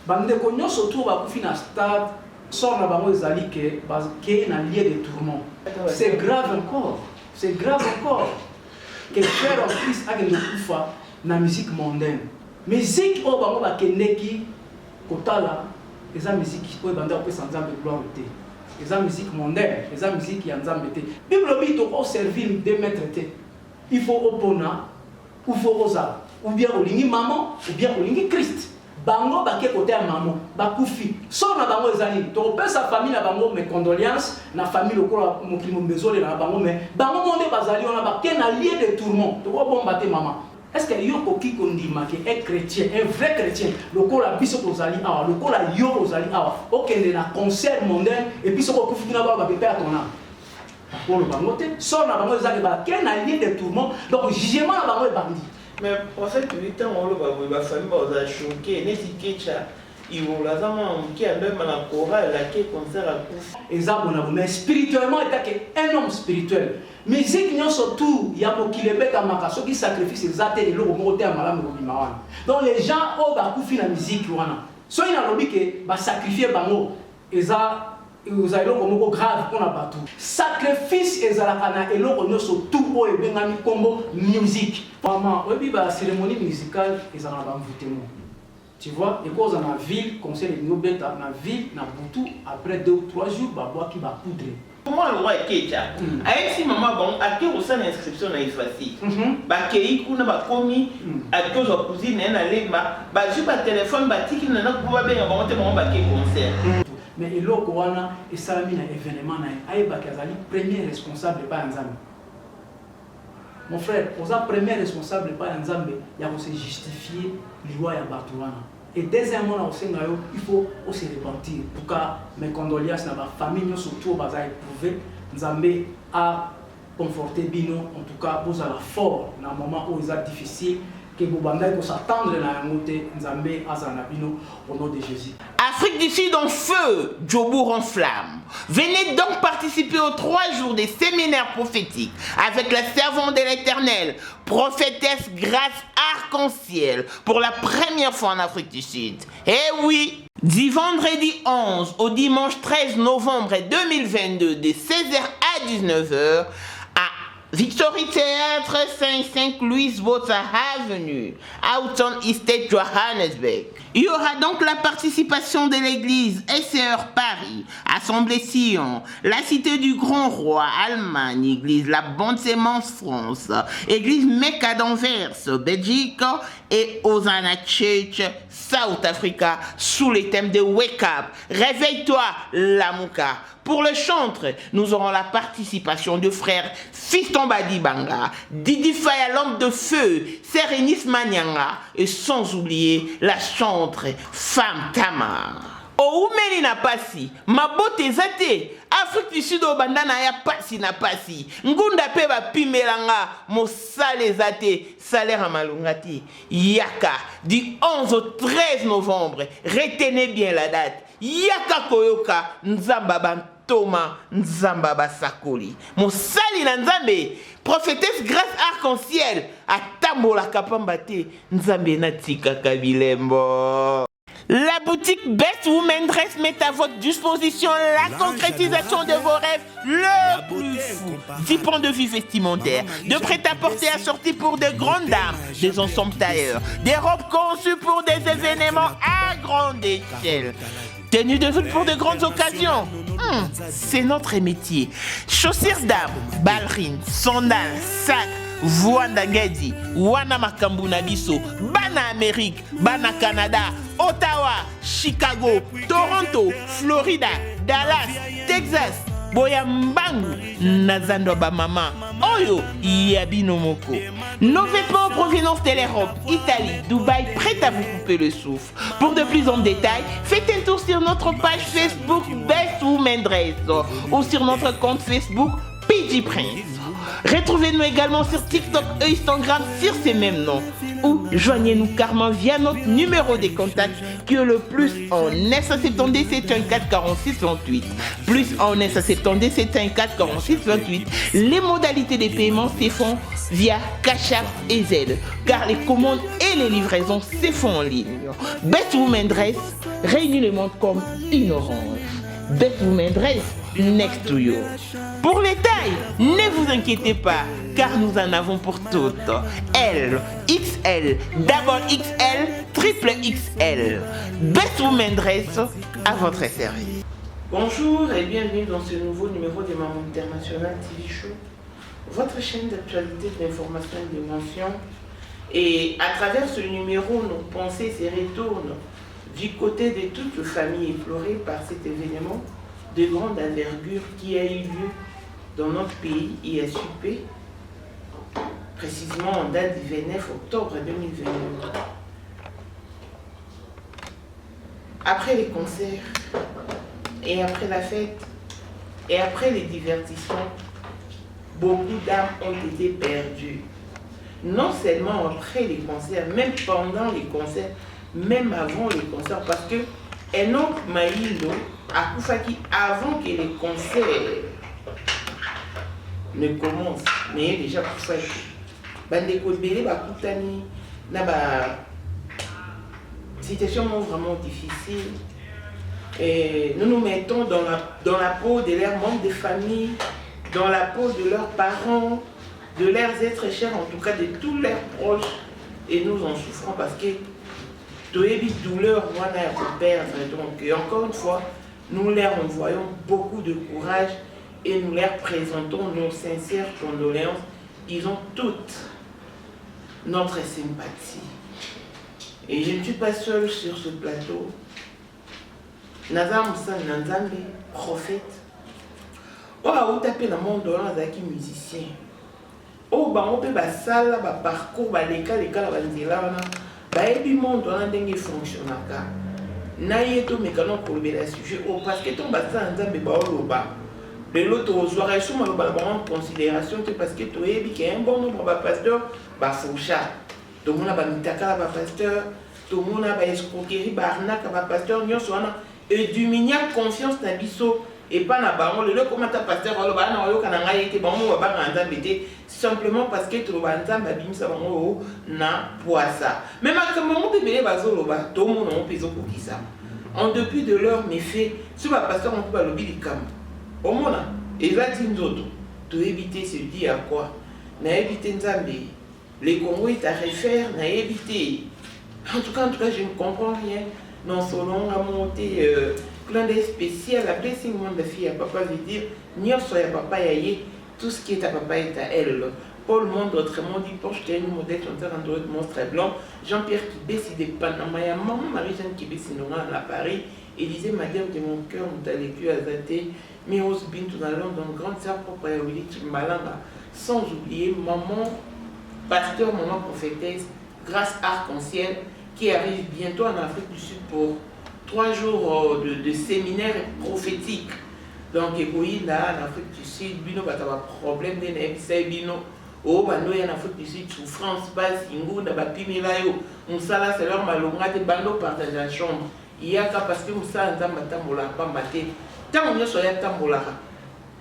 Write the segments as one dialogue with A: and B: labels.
A: bandeko nyonso to bakufi na stade sort na bango ezali ke bazokeye na lieu de tourment. C'est grave encore, c'est grave encore que frère en Christ akende kufa na musique mondaine. Musique oyo bango bakendeki kotala eza musique oyo banda kopesa nzambe gloire te. Eza musique mondaine, eza musique ya nzambe te. Bible bi to ko servir de maître te. Il faut opona ou faut oza ou bien olingi maman ou bien olingi Christ. Bango bake côté à maman bakufi so na bango ezali to pesa famille na bango mes condoléances na famille lokola mokili mbezole na bango mais bango monde bazali on a bake na lieu de tourment to ko bomba te maman. Est-ce que yo koki kondima ke un chrétien un vrai chrétien lokola biso kozali awa lokola yo kozali awa okende na concert mondain et puis soko kufi na ba pepe à ton âme pour le bango te so na bango ezali bake na lieu de tourment donc jugement na bango e bandi.
B: Mais en fait, le temps où la famille va choquer, ils vont la qui a même la chorale, qui concert à coup.
A: Exactement, mais spirituellement, il y a un homme spirituel. Musique, il y a surtout, il y a beaucoup qui les mettent à Makasso qui sacrifient les athées et l'eau au à Malam. Donc les gens ont beaucoup la musique. Soit il y a lobby qui va sacrifier Bango, et ça. Vous avez l'eau grave qu'on a battu. Sacrifice et zalakana et l'eau on sur tout haut et bien ami combo musique. Maman, oui bah cérémonie musicale et ça n'a pas voté moi. Tu vois, et quand on a ville, conseil de nous bêtes dans la ville, na Boutou après 2 ou 3 jours, bah bois qui va poudre.
B: Comment le roi est Kecha? Avec si maman bon, à qui on sent l'inscription na effacer. Bah kei kuna ba komi, à cause de cousine na lemba, bah juste par téléphone bah tiki na na kuba bien ba monter maman ba kei concert.
A: Mais il y a salami un événement aïba kazali premier responsable pas Nzambe. Mon frère, on a premier responsable pas Nzambe, il y a se justifier loi ya batuana. Et deuxièmement il faut aussi repentir. En tout cas, mes condoléances à ma famille surtout basa éprouvé Nzambe a conforté bino en tout cas vous à la fort dans un moment où il est difficile que vous bandez s'attendre à Nzambe azanabino au nom de Jésus.
C: Afrique du Sud en feu, Djobour en flamme. Venez donc participer aux 3 jours des séminaires prophétiques avec la servante de l'Éternel, prophétesse Grâce Arc-en-Ciel, pour la première fois en Afrique du Sud. Eh oui! Du vendredi 11 au dimanche 13 novembre 2022 de 16h à 19h, Victory Théâtre 55 Louis Botha Avenue, Houghton Estate, Johannesburg. Il y aura donc la participation de l'église SR Paris, Assemblée Sion, la Cité du Grand Roi, Allemagne, église La Bonne Sémence France, église Mecca d'Anvers, Belgique et Hosanna Church, South Africa, sous les thèmes de Wake Up, Réveille-toi, Lamuka. Pour le chantre, nous aurons la participation de frères Fiston Badibanga, Didi Faya Lampe de Feu, Sérénis Manyanga et sans oublier la chantre Femme Tamar. O umeli na pasi, mabote zate, Afrique du Sud au bandana ya pasi na pasi, ngunda pe ba pimelanga, mosale zate, salaire malungati, yaka, du 11 au 13 novembre, retenez bien la date, yaka koyoka, nzamba Thomas Nzamba Sakoli. Mosali na Nzambe, prophétesse Grâce Arc-en-Ciel, a tambola kapambate, Nzambe natika kabilembo. La boutique Best Women Dress met à votre disposition la concrétisation de vos rêves le plus fou. 10 points de vue vestimentaires, de prêt-à-porter assortis pour de grandes dames, des ensembles tailleurs, des robes conçues pour des événements à grande échelle. Tenue de voûte pour de grandes occasions. C'est notre métier. Chaussures dames, ballerines, sandales, sacs, Voanda Ngedi, Wana Makambu Nabiso, Bana Amérique, Bana Canada, Ottawa, Chicago, Toronto, Florida, Dallas, Texas, Boyambangu, Nazando Bamama, Oyo, Yabino Moko. Nos vêtements en provenance de l'Europe, Italie, Dubaï, prêts à vous couper le souffle. Pour de plus en détails, faites un tour sur notre page Facebook Best Women Dress ou sur notre compte Facebook PG Prince. Retrouvez-nous également sur TikTok et Instagram sur ces mêmes noms. Ou joignez-nous carrément via notre numéro de contact qui est le plus en 970 714 46 28. Plus en 970 714 46 28. Les modalités de paiement se font via Cash App et Zelle, car les commandes et les livraisons se font en ligne. Best Women Dress réunit le monde comme une orange. Best Women Dress, next to you. Pour les tailles, ne vous inquiétez pas, car nous en avons pour toutes. L, XL, double XL, triple XL. Best Women Dress à votre service.
B: Bonjour et bienvenue dans ce nouveau numéro de Maman International TV Show, votre chaîne d'actualité, d'information et d'émotion. Et à travers ce numéro, nos pensées se retournent du côté de toute famille éplorée par cet événement de grande envergure qui a eu lieu dans notre pays, ISUP, précisément en date du 29 octobre 2022. Après les concerts, et après la fête, et après les divertissements, beaucoup d'âmes ont été perdues. Non seulement après les concerts, même pendant les concerts, même avant les concerts, parce que Enoch Maïlo a Koufaki avant que les concerts ne commencent, mais déjà Koufaki. Bandeko Bélé Bakoutani, na ba situation vraiment difficile. Et nous nous mettons dans la peau de leurs membres de famille, dans la peau de leurs parents, de leurs êtres chers, en tout cas de tous leurs proches, et nous en souffrons parce que tout est douleur, moi, n'a pas perdre. Donc, encore une fois, nous leur envoyons beaucoup de courage et nous leur présentons nos sincères condoléances. Ils ont toute notre sympathie. Et je ne suis pas seule sur ce plateau. Nazar Moussa Nanzambe, prophète. Oh, où tapé dans le monde, on a des musiciens. Oh, bah, on peut basala, bah, parcours, bah, l'école, bah, baebi monde on a dengue fonctionnaka na yeto mekano kolobela sujet o parce que ton bassin nzambe ba oloba le loto ozwara suma loba en considération que parce que toyebi que un bon nombre ba pasteur ba faucha to mona ba mitaka ba pasteur to mona ba escroquerie ba arnaque ba pasteur nyonso wana et du minya confiance na biso et pas na bango le comment ta pasteur oloba na oyo kana ngai te bango ba ba nzambe te simplement parce que tu vas entendre bimisa bango na poisa même à comme mon bébé bazoloba tout le monde on peut ça en dépit de leurs méfaits ce va pasteur on peut lobi di kam au mona et là dit nzoto to éviter se dit à quoi na éviter nzambe les Congo est à refaire na éviter en tout cas je ne comprends rien non selon la montée plein de spécial la blessing monde de fille à papa veut dire ni soit papa yaye tout ce qui est à papa est à elle. Paul Monde autrement dit Porsche Tenu modèle chanteur Android monstre blanc. Jean-Pierre Kibé si des Panamaya, maman Marie-Jeanne Kibé si nous à Paris. Élisée Madame de mon cœur, nous t'as vécu à Zate. Miros Bintou dans Londres, grande sœur propre à Willy Malanga. Sans oublier maman, pasteur, maman prophétesse, grâce arc-en-ciel, qui arrive bientôt en Afrique du Sud pour 3 jours de séminaire prophétique. Donc, là, en Afrique du Sud, bino batava problème de n'importe bino. Oh, bano en Afrique du Sud, souffrance, basse, ingou, n'abapimila yo. Moussala, c'est leur malonga, de bando partage la chambre. Il y a qu'à parce que Moussa, nzamba tambola, pas maté. Tant on y soit tambola,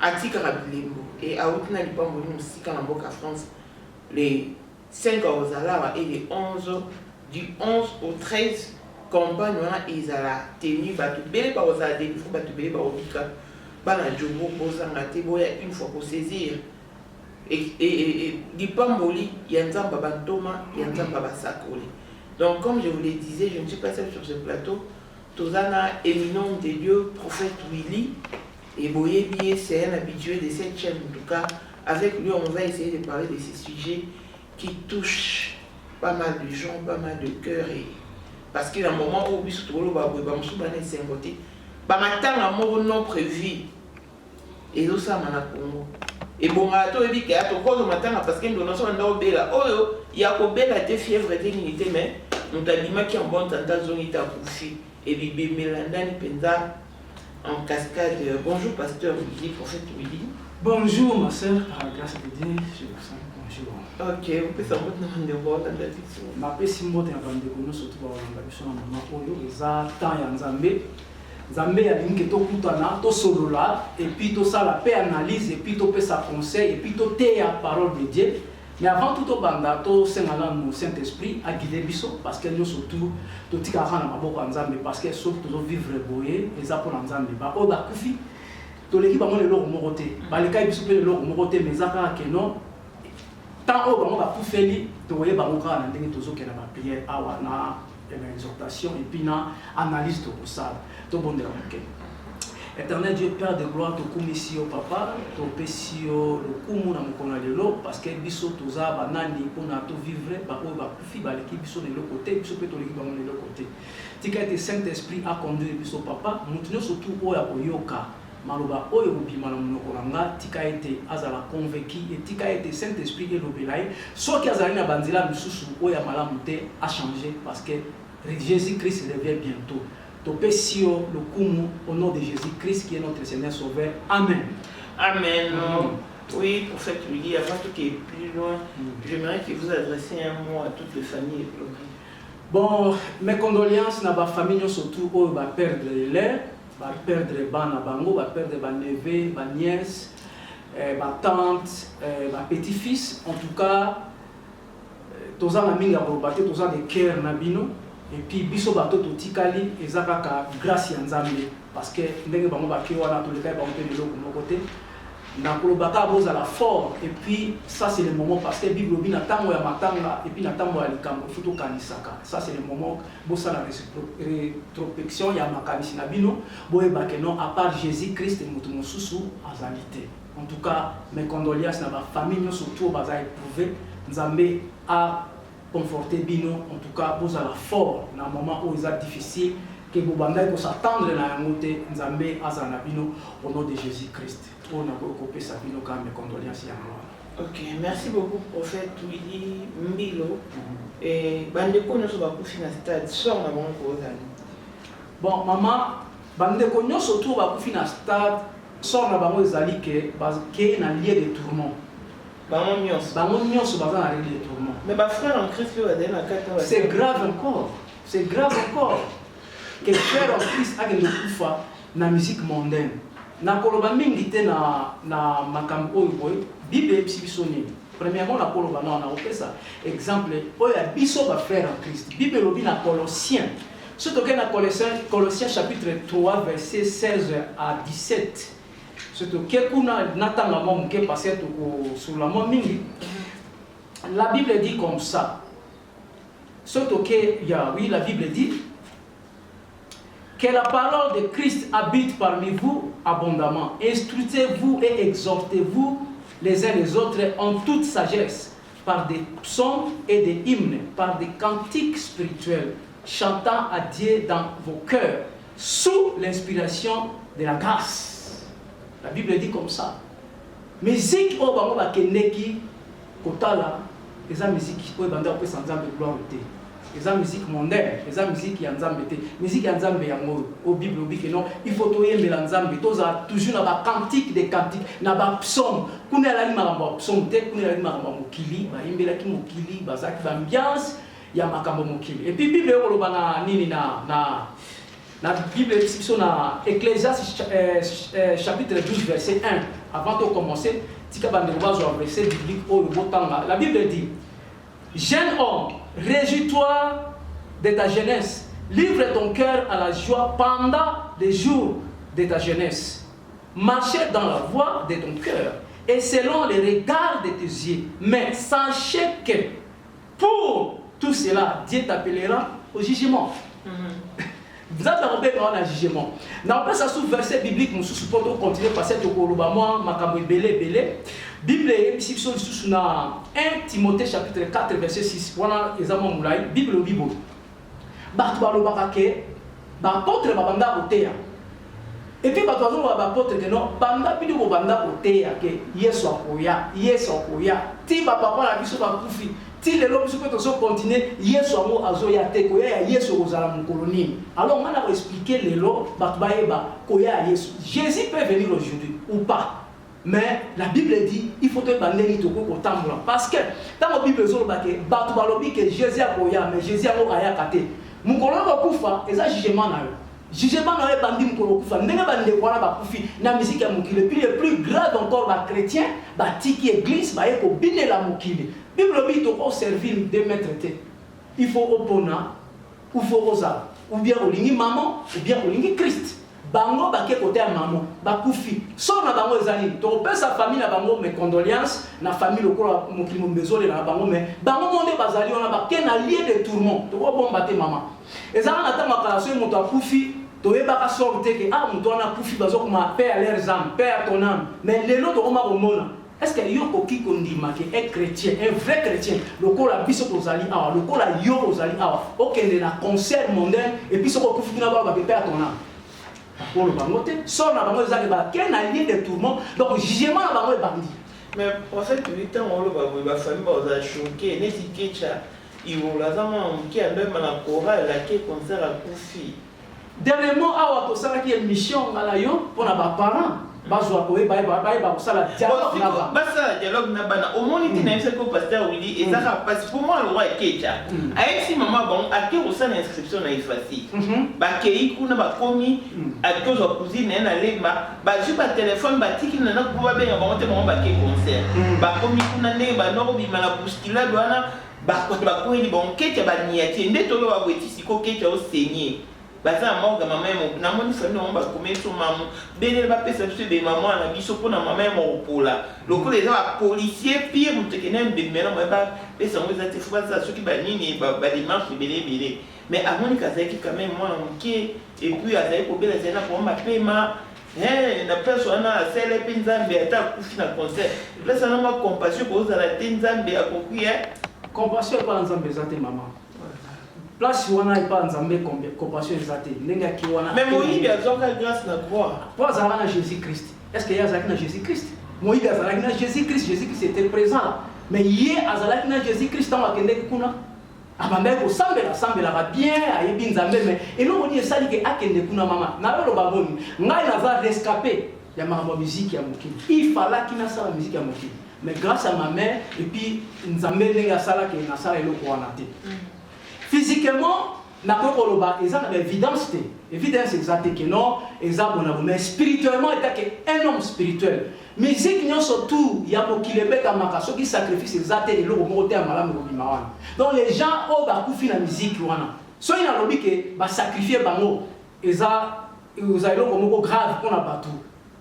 B: atika rabilembo. Et à Outna, il pas mourir aussi quand on boca France. Les 5 aux Alara et les 11, du 11 au 13, campagne, ils ont la tenue, batu belle, pas aux Adé, il faut batu belle, pas au Bika. Bana Djobo, Bozangate, Boya, une fois pour saisir. Et Dipamboli, Yanzamba Bantoma, Yanzamba Sakoli. Donc, comme je vous le disais, je ne suis pas seule sur ce plateau. Tozana, éminent des dieux, prophète Willy. Et Boye Bié, c'est un habitué de cette chaîne. En tout cas, avec lui, on va essayer de parler de ces sujets qui touchent pas mal de gens, pas mal de cœurs. Parce qu'il y a un moment où, Bamatin à mort non prévu et tout ça mana Congo et bon à toi et bien à ton cause matin parce qu'il nous sommes dans bella oh il y a ko bella te fièvre dignité mais nous t'alima qui en bon tanta zone ita koufi et bibé Mélandani Penza en cascade bonjour pasteur Willy prophète Willy
A: Bonjour ma soeur, par la grâce de Dieu, je vous salue, bonjour.
B: Ok, vous pouvez savoir que nous avons des traductions.
A: Je m'appelle Simon Tengabandeko, nous surtout dans la mission de maman Oyo, et ça, tant ya Nzambe. Nzambe ya lingi to kutana, to solola, et puis to ça la paix analyse, et puis to paix sa conseil, et puis to te la parole de Dieu. Mais avant tout, banda, to sengala no Saint-Esprit a guidé biso, parce que nous surtout, to tikara na maboko Nzambe, parce que sauf to vivre boye, et ça pour Nzambe. Ba o ba kufi. To leki bango le loko moko te baleka biso pe le loko moko te mais aka ke non tant o bango ba kufeli to voye bango ka na ndenge tozoke na ba prière awa na exhortation et puis na analyse to kosala to bondela moke. Éternel Dieu Père de gloire to kumisi au papa to pesio le kumu na mokona lelo parce que biso toza banani pona to vivre ba o ba kufi baleki biso de l'autre côté biso pe to leki bango de l'autre côté tika te Saint-Esprit a conduire biso papa mutuno surtout o ya koyoka maloba oyo bima na monoko nanga tika ete azala convaincu et tika ete Saint-Esprit elobelai soki azali na banzela misusu oyo malamu te a changé parce que Jésus-Christ revient bientôt. Topesio le kumu au nom de Jésus-Christ qui est notre Seigneur Sauveur. Amen.
B: Amen. Oui, pour faire tu dis avant tout qui est plus loin, j'aimerais que vous adressiez un mot à toutes les familles éplorées.
A: Bon, mes condoléances na ba famille surtout oyo ba perdre l'air. Va perdre bana bango, va perdre ba neveu, ba nièce, ba tante, ba petit-fils. En tout cas, tous na minga robate, tous des cœurs na bino. Et puis biso bato to tikali ezaka ka grâce ya Nzambe parce que ndenge bango ba ki wana to le kai bango pe de loko moko te. Na kolobaka boza la fort et puis ça c'est le moment parce que Bible bi na tango ya matanga et puis na tango ya likambo futo kanisaka. Ça c'est le moment bosa la rétrospection ya makanisi na bino boye ba que non à part Jésus-Christ mutu mosusu azalité. En tout cas mes condoléances na ba famille surtout baza éprouvé Nzambe a conforté bino en tout cas boza la fort na moment où c'est difficile que vous bandai ko s'attendre na ngote Nzambe azana bino au nom de Jésus-Christ. On a coupé sa bino quand mes condoléances à moi.
B: Ok, merci beaucoup prophète Willy Mbilo. Et bandeko nous va pour finir stade sort na bon ko zali.
A: Bon maman bandeko nous surtout va pour finir stade sort na bango zali que na lieu de tourment.
B: Bango nyos
A: baza na lieu de tourment.
B: Mais ba frère en Christ le adena kata.
A: C'est grave encore. C'est grave encore. Que frère en Christ a de kufa na musique mondaine. Na koloba mingi te na makambo oyo boy Bible biso ni. Premièrement na koloba na opesa exemple oyo biso ba frère en Christ. Bible lobi na Colossiens. Surtout que na Colossiens chapitre 3 verset 16 à 17. Surtout que kuna natanga mo ke passer sur la mo mingi. La Bible dit comme ça. Surtout que oui la Bible dit que la parole de Christ habite parmi vous abondamment. Instruisez-vous et exhortez-vous les uns les autres en toute sagesse, par des psaumes et des hymnes, par des cantiques spirituels, chantant à Dieu dans vos cœurs, sous l'inspiration de la grâce. La Bible dit comme ça. Musique au bango bakeneki kotala, eza musique au banda pe sanzambe gloire te. Eza musique mondaine, eza musique ya Nzambe te. Musique ya Nzambe yango au Bible dit que non, il faut toyembela Nzambe, toza toujours na ba cantique des cantiques, na ba psaume. Kuna la lima ba psaume te, kuna la lima ba mokili, ba yembela ki mokili, ba zaki ba ambiance ya makambo mokili. Et puis Bible yoloba na nini na Bible sur na Ecclésiaste chapitre 12 verset 1. Avant de commencer, tika bande bazo verset biblique au botanga. La Bible dit: jeune homme, réjouis-toi de ta jeunesse. Livre ton cœur à la joie pendant les jours de ta jeunesse. Marchez dans la voie de ton cœur et selon les regards de tes yeux. Mais sachez que pour tout cela, Dieu t'appellera au jugement. Vous avez repéré un jugement. Dans le sous verset biblique, nous supposons continuer par cette kolobama, makambo belé. Bible est ici sur 1 Timothée chapitre 4 verset 6. Voilà exactement moulay. Bible au Bible. Batoualo bakake, apôtre babanda oteya. Et puis batoualo apôtre que non, banda bidu banda oteya que Yesu akoya. Ti papa la biso ba kufi. Ti le lobi peut toujours continuer Yesu amo azoya te koya ya Yesu ozala mkoloni. Alors on va expliquer les lots batbaeba koya Yesu. Jésus peut venir aujourd'hui ou pas. Mais la Bible dit il faut que bandeli toko kotambola parce que dans la Bible zo bake batu balobi que Jésus a koya mais Jésus a koya kate mukolo ko kufa eza jugement na yo jugement na yo bandi mukolo kufa ndenge bande ko na ba kufi na musique ya mukile puis le plus grave encore ba chrétien ba tiki église ba yeko binela mukile Bible bi toko servir de maître te il faut opona ou faut oza ou bien olingi maman ou bien olingi Christ bango bake côté à maman bakufi so na bango ezali to pesa famille na bango mes condoléances na famille lokola mokili mbezole na bango mais bango monde bazali ona bake na lieu de tourment to bomba te maman ezala na tanga kala so moto akufi to yebaka sorte ke ah moto na kufi bazo kuma paix à leurs âmes paix à ton âme mais lelo to koma komona est-ce que yo koki kondima ke un chrétien un vrai chrétien lokola biso tozali awa lokola yo ozali awa okende na concert mondain et puis so kokufi na ba paix à ton âme pour le bangote, sort la bangote zaleba, quel n'a lieu de tourment, donc jugement la bangote bandit.
B: Mais pour ça, tout le temps, on va faire un choqué, n'est-ce pas? Ils vont la zama qui a même la chorale, la qui concert à Koufi.
A: Dernièrement, à Wato Sala qui est mission à la yo pour nos parents. Bazwa ko e ba sala dialogue na ba
B: basa dialogue na ba na au moins il n'a pas pasteur Willy et ça passe pour moi le roi Kecha avec si maman bon a que ça l'inscription na ifasi ba kei kuna ba komi a que zo cousine na lema ba ju ba téléphone ba tiki na na ko ba be ba monte ba ke concert ba komi kuna ne ba no bi mala bousculade wana ba ko li bon Kecha ba niati ndeto lo ba bweti siko Kecha o saigner baza monga mama mo na moni famille on ba komeso mamu bele ba pesa biso be mama na biso pona mama mo pola loko les ba policier pire mutekene be mena ba pesa ngo za tefu ba za soki ba nini ba dimanche bele mais amoni kazaki quand même moi qui et puis azai ko bela zena ko ma pema na personne na sele pinzambe ata kufi na concert là ça na ma compassion ko za la tinzambe akokuya
A: compassion pas nzambe zate maman place wana ipa nzambe compassion ezate ndenge ki wana
B: mais Moïse azoka grâce na croix
A: pour azala na Jésus Christ est-ce que yazaki na Jésus Christ Moïse azalaki na Jésus Christ était présent mais yé azalaki na Jésus Christ tant akende kuna abambe ko sambela ba bien ayebi nzambe mais eloko ni esali ke akende kuna mama na lelo baboni ngai naza rescapé ya makambo musique ya mokili il fallait qu'il na sala musique ya mokili mais grâce à ma mère et puis nzambe ndenge sala ke na sala eloko wana te physiquement, évidence exacte que non, mais spirituellement, il un homme spirituel. Musique, surtout, il y a beaucoup de qui sacrifient exact et donc les gens ont beaucoup la musique. Soit il y a lobby qui sacrifier ils ont grave pour la bateau.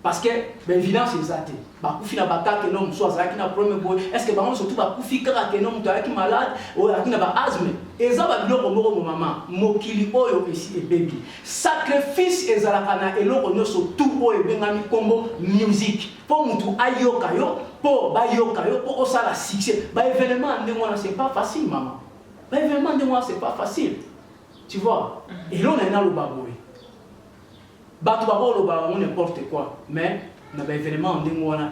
A: Parce que l'évidence est exacte. Bakufi na bataka que non soit zaki na problème boy est-ce que bango surtout bakufi kaka que non mutaki malade ou akina ba asthme eza ba biloko moko maman mokili oyo esi e baby sacrifice ezalaka na eloko nyoso tout oyo bengami kombo musique pour mutu ayoka yo pour bayoka yo pour osala succès ba événement ndenge wana c'est pas facile maman ba événement ndenge wana c'est pas facile tu vois et là on est dans le baboy bato babolo ba n'importe quoi mais dans l'événement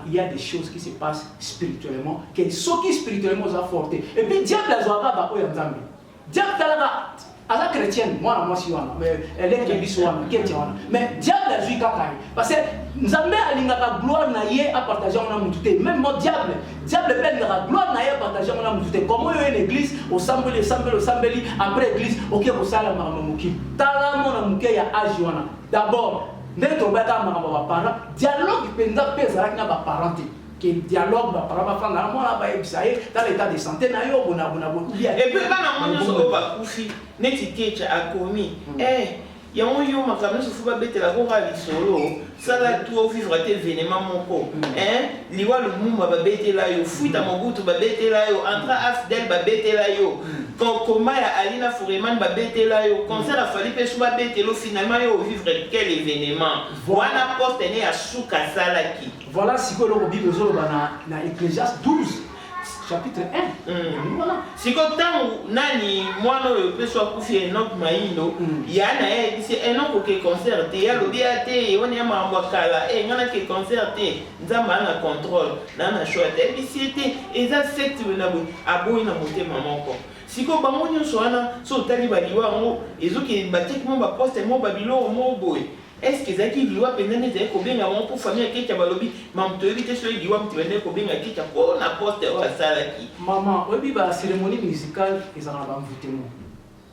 A: il y a des choses qui se passent spirituellement que ceux qui spirituellement sont forts et puis diable a joué ba oya nzambe diable talaga ala chrétienne moi si wana mais elle est biso wana chrétien wana mais diable a joué kaka parce que nzambe alingaka gloire na ye à partager on a mututé même mon diable ben la gloire na ye à partager on a mututé comment yo une église au sambeli après église OK ko sala maramoki tala mona muke ya age wana d'abord ndenge tobaka makambo ba parents dialogue penza pesa avec na ba parents que dialogue ba parents ba fanga mona ba ebisaye dans l'état de santé na yo bona
B: et puis bana mona so ba kufi neti kecha akomi ya yo makambo so fuba betela ko ga lisolo sala tu vivre tes événements moko liwa le mumba ba betela yo fuita mobutu ba betela yo entra afdel ba betela yo Koma ya Alina Fouriman ba betela yo concert a fallu pe suba betelo finalement yo vivre quel événement wana porte ne ya suka salaki
A: voilà ce que le Bible zo na Ecclésiaste 12 chapitre 1 voilà
B: si ko tangu nani mwana yo pe so kufi Enoch Maindo ya na e c'est Enoch ko concert ya lo dia te on ya mambo kala ngana ke concert nzamba na contrôle na choix te bisiete eza secte na bo aboyi na motema moko siko bango nyonso wana so tali baliwa ngo ezoki batekimo ba poste mo babilo mo boy est-ce que zaki liwa pendene zaki kobenga mon pour famille qui balobi mam to éviter sur liwa mtibende kobenga qui ko na poste wa salaki
A: maman obi ba cérémonie musicale ils en ont envoûtement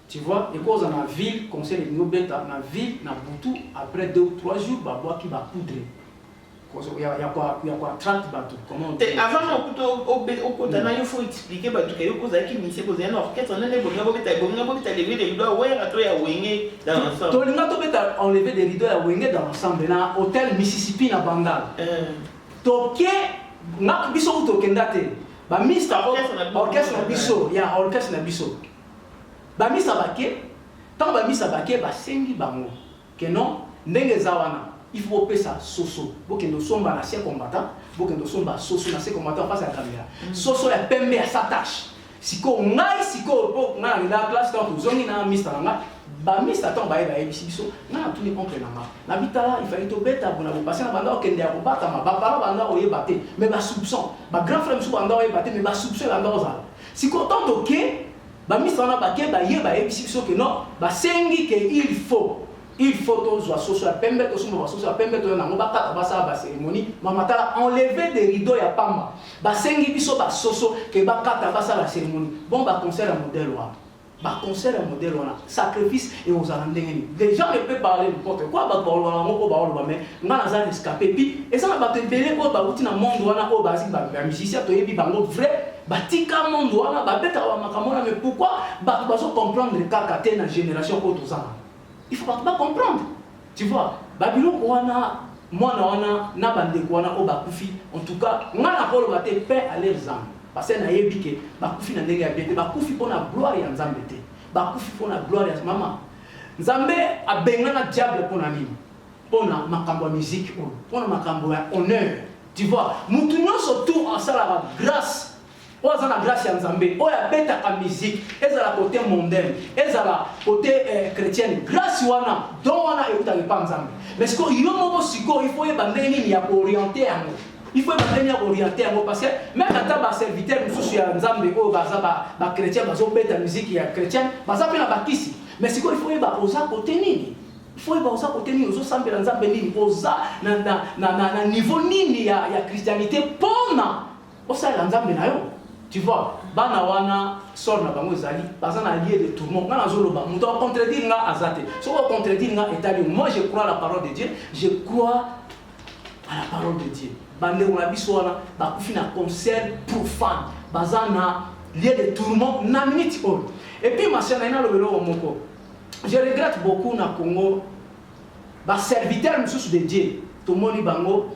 A: tu vois et cause en ville conseil de Nobeta na ville na Butu après 2 ou 3 jours ba bois qui va poudre il y a quoi 30 bateaux comment
B: avant au kotana il faut expliquer ba tuka yo koza ki mise koza un orchestre on est bonga bobeta lever des rideaux ouais ato ya wenge dans l'ensemble
A: to linga to beta enlever des rideaux ya wenge dans l'ensemble na hôtel Mississippi na Bandal toke na biso to kendate ba mista orchestre na biso ya orchestre na biso ba misa bake tant ba misa bake ba sengi bango que non ndenge zawana il faut payer ça soso bokendo somba na chef combattant bokendo somba soso na chef combattant face à la caméra soso ya pembe ya sa tâche siko ngai siko po na la classe tant zongi na mista nga ba mista tant ba e biso na tout les compte na bitala il fallait to beta bona bo passer na banda okende ya kobata ma ba para banda oyebate mais ba soupçon ba grand frère musu banda oyebate mais ba soupçon banda ozala siko tant ok ba mista na ba ke ba ye biso que non ba sengi que il faut tous les socio pembe tous les socio pembe tous na ngobaka basa ba cérémonie mamatala enlever des rideaux ya pamba ba sengi biso ba soso ke ba kata basa la cérémonie bon ba concert à modèle wana sacrifice et aux alandengeni les gens ne peuvent parler n'importe quoi ba parler ngoko ba mais ngana za escaper puis et ça ba te belé ko ba uti na monde wana ko ba zi ba musicien to yebi bango vrai batika monde wana ba beta wa makamona mais pourquoi ba so comprendre kaka te na génération ko tozana il faut pas comprendre. Tu vois, Babylone wana mwana wana na bande wana o bakufi en tout cas ngana ko ba te paix à leurs âmes parce que na yebike bakufi na ndenge ya bete bakufi pona gloire ya Nzambe te bakufi pona gloire ya mama Nzambe abenga na diable pona nini pona makambo ya musique pona makambo ya honneur tu vois mutu nyonso tout en sala grâce oza na grâce ya Nzambe oya beta ka musique ezala côté mondaine ezala côté chrétienne grâce wana don wana euta pa Nzambe mais ce que yo moko siko il faut yebande nini ya orienter yango il faut yebande nini ya orienter yango parce que même ata ba serviteur mususu ya Nzambe o baza ba chrétien bazo beta musique ya chrétienne baza pe na bakisi mais siko il faut yeba oza côté nini il faut yeba oza côté nini ozo sambela Nzambe nini oza na niveau nini ya christianité pona osa la Nzambe na yo. Tu vois, bana wana sort na bango ezali baza na lieu de tourment ngana zoloba muto contredire nga azate so ko contredire nga etali moi je crois à la parole de Dieu je crois à la parole de Dieu bande on a biso wana ba kufi na concert profane baza na lieu de tourment na minute on et puis ma sœur na lobelo moko je regrette beaucoup na Congo ba serviteur mususu de Dieu to moni bango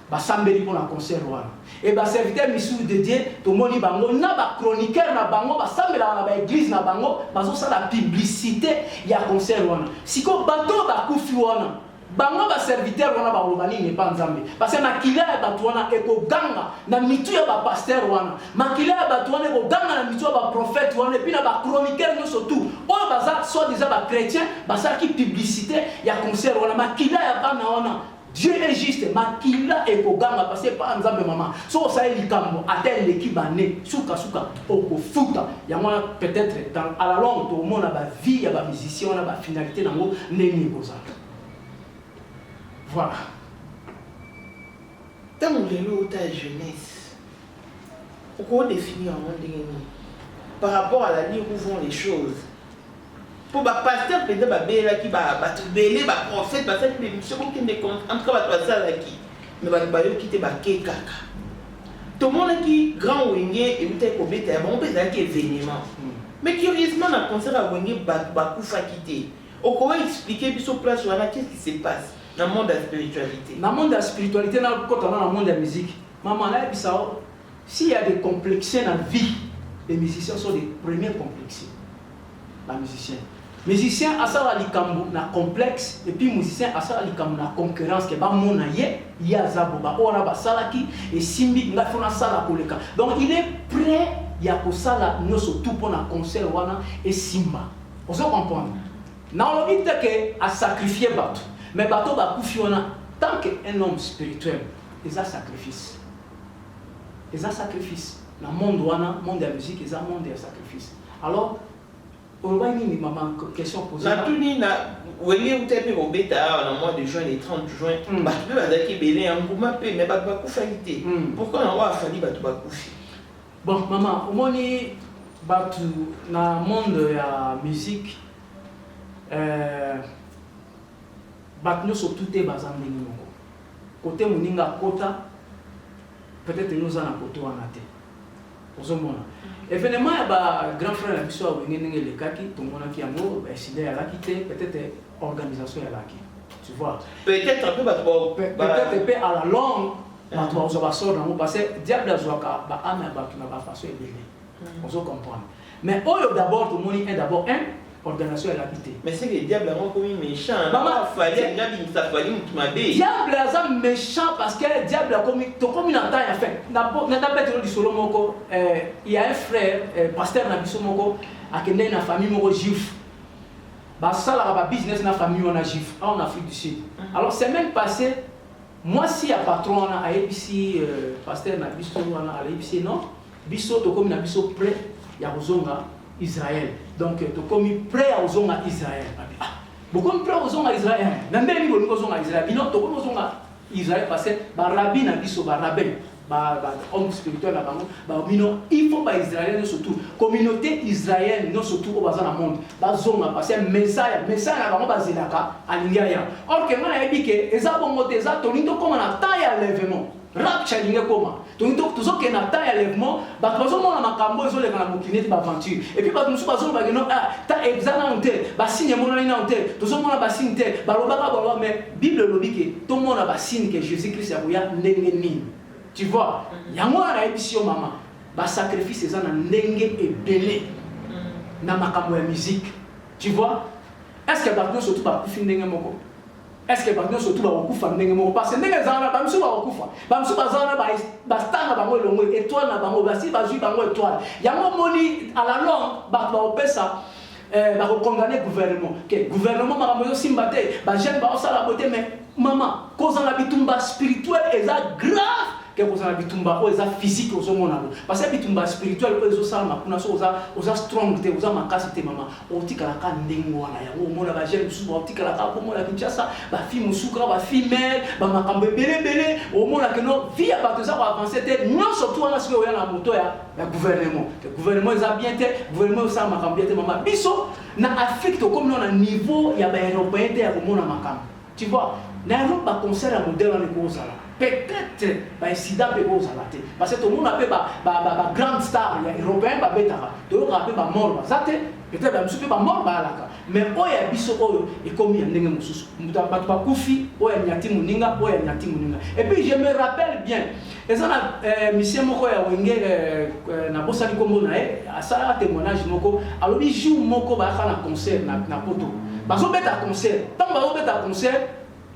A: ba sambeli pour la concert wana et ba serviteur misu de Dieu to moni bango na ba chroniqueur na bango ba sambela na ba église na bango bazo sala publicité ya concert wana siko bato ba kufi wana bango ba serviteur wana ba lobani ne pas Nzambe parce que na kila ya bato wana eko ganga na mitu ya ba pasteur wana makila ya bato wana eko ganga na mitu ya ba prophète wana et puis na ba chroniqueur no surtout o baza soit déjà ba chrétien ba sala ki publicité ya concert wana makila ya bana wana Dieu est juste, makila et koganga parce que pas Nzambe maman. So ça est likambo, atel l'équipe bané, souka oko futa. Ya moi peut-être à la longue tout le monde a ba vie, ya ba musicien, on a ba finalité nango neni boza. Voilà.
B: Dans ta jeunesse, pourquoi définir un monde par rapport à la ligne où vont les choses? Pour les pasteurs, peut-être qui va prophète, parce que les monsieur qui ne compte en tout cas ça là qui mais va quitter ba keka. Tout le monde qui grand wenge et vous êtes obété à mon père qui événement. Mais curieusement dans concert à wenge ba kufa quitter. On comment expliquer puis sur place voilà qu'est-ce qui se passe dans le monde de la spiritualité.
A: Dans le monde de la spiritualité dans le monde de la musique. Maman là puis ça s'il y a des complexes dans la vie, les musiciens sont des premiers complexes. Les musiciens. Musicien a ça la likambo na complexe et puis musicien a ça la likambo na concurrence que ba mona ye ya zaboba ona ba salaki et simbi nga fona sala koleka donc il est prêt ya ko sala nyoso tout pour na concert wana et simba on se comprend na on dit que a sacrifier bato mais bato ba kufi wana tant que un homme spirituel ils a sacrifice na monde wana monde de la musique ils a monde de sacrifice alors Ni maman, question posée.
B: Natuni na wenge utepe robeta na mois de juin et 30 juin. Ba tu peux bazaki belé en gouma pe mais ba kufalité. Pourquoi on va fali ba tu ba kufi?
A: Bon maman, omoni batu na monde ya musique batu surtout te bazambi ngoko. Côté muninga kota peut-être nous en a côté wana te. Ozomona. Événement ya ba grand frère la biso wenge ndenge le kaki tongona ki yango ba sida ya laki te peut-être organisation ya laki. Tu vois.
B: Peut-être un peu
A: peut-être à la longue on va sortir parce que diable a joué ba ame ba tu na ba façon ebele. On se comprend. Mais d'abord tout le monde est d'abord organisation ya laki te.
B: Mais c'est que le diable a commis méchant. Maman fallait diable ça fallait mutumabe.
A: Diable a méchant parce que le diable a commis to comme il entend en fait. Na pas du solo moko il y a un frère pasteur na biso moko akende na famille moko juif. Ba ça la business na famille on a juif en Afrique du Sud. Alors semaine passée moi si a patron na ABC pasteur na biso na ABC non biso to comme na biso prêt ya kozonga Israël. Donc to comme prêt à ozonga Israël. Beaucoup prêt à ozonga Israël. Na ndeni ko kozonga Israël. Bino to ko ozonga Israël parce que ba rabbi na biso ba rabbin ba homme spirituel na bango ba bino il faut ba Israël surtout communauté israélienne non surtout au bazana monde ba zonga parce que message na bango ba zelaka alingia ya. Or que ngana ebike eza bongo te eza to nindo comme na taille lèvement. Rapture linge koma. Donc toujours que na taille lèvement ba bazo mona makambo ezo le kana mokineti ba aventure. Et puis ba musu bazo ba no ta exana onte ba signe mona ina onte. Toujours mona ba signe te ba lobaka ba mais Bible lobi ke to mona ba signe que Jésus-Christ ya boya ndenge nini. Tu vois, yango na ebisio mama ba sacrifice eza na ndenge ebele na makambo ya musique. Tu vois? Est-ce que ba surtout ba kufi ndenge moko? Est-ce que ba surtout ba kufa ndenge moko? Parce que ndenge zana ba msu ba kufa. Ba msu ba zana ba stana ba ngo longo étoile na bango ba si ba jui bango étoile. Yango moni à la longue ba opesa ba condamner gouvernement. Que gouvernement makambo yo simbate ba jeune ba osala boté mais maman cause na bitumba spirituel eza grave. Que vous avez bitumba ou eza physique aux hommes parce que bitumba spirituel ou les salma kuna so oza strong te oza makasi mama otika la ka ndengo wana ya o mona ba jeune suba otika la ka ko mona Kinshasa ba fi musuka ba fi mère ba makambe belé o mona que no via ba toza ba avancer te non surtout wana ce que oya na moto ya gouvernement le gouvernement eza bien te gouvernement sa makambe te mama biso na Afrique to comme na niveau ya ba européen te ya ko mona makambe tu vois na Europe ba concert à modèle en kozala peut-être ba sida pe ozalate parce que tout le monde appelle ba grande star ya européen ba betara to ko appelle ba mort ba zate peut-être ba musu pe ba mort ba alaka mais oya biso oyo e komi ndenge mususu muta ba kufi oya nyati muninga et puis je me rappelle bien ezana monsieur moko ya wenge na bosali kombo na e asala témoignage moko alobi jour moko ba kana concert na poto bazo beta concert tant bazo beta concert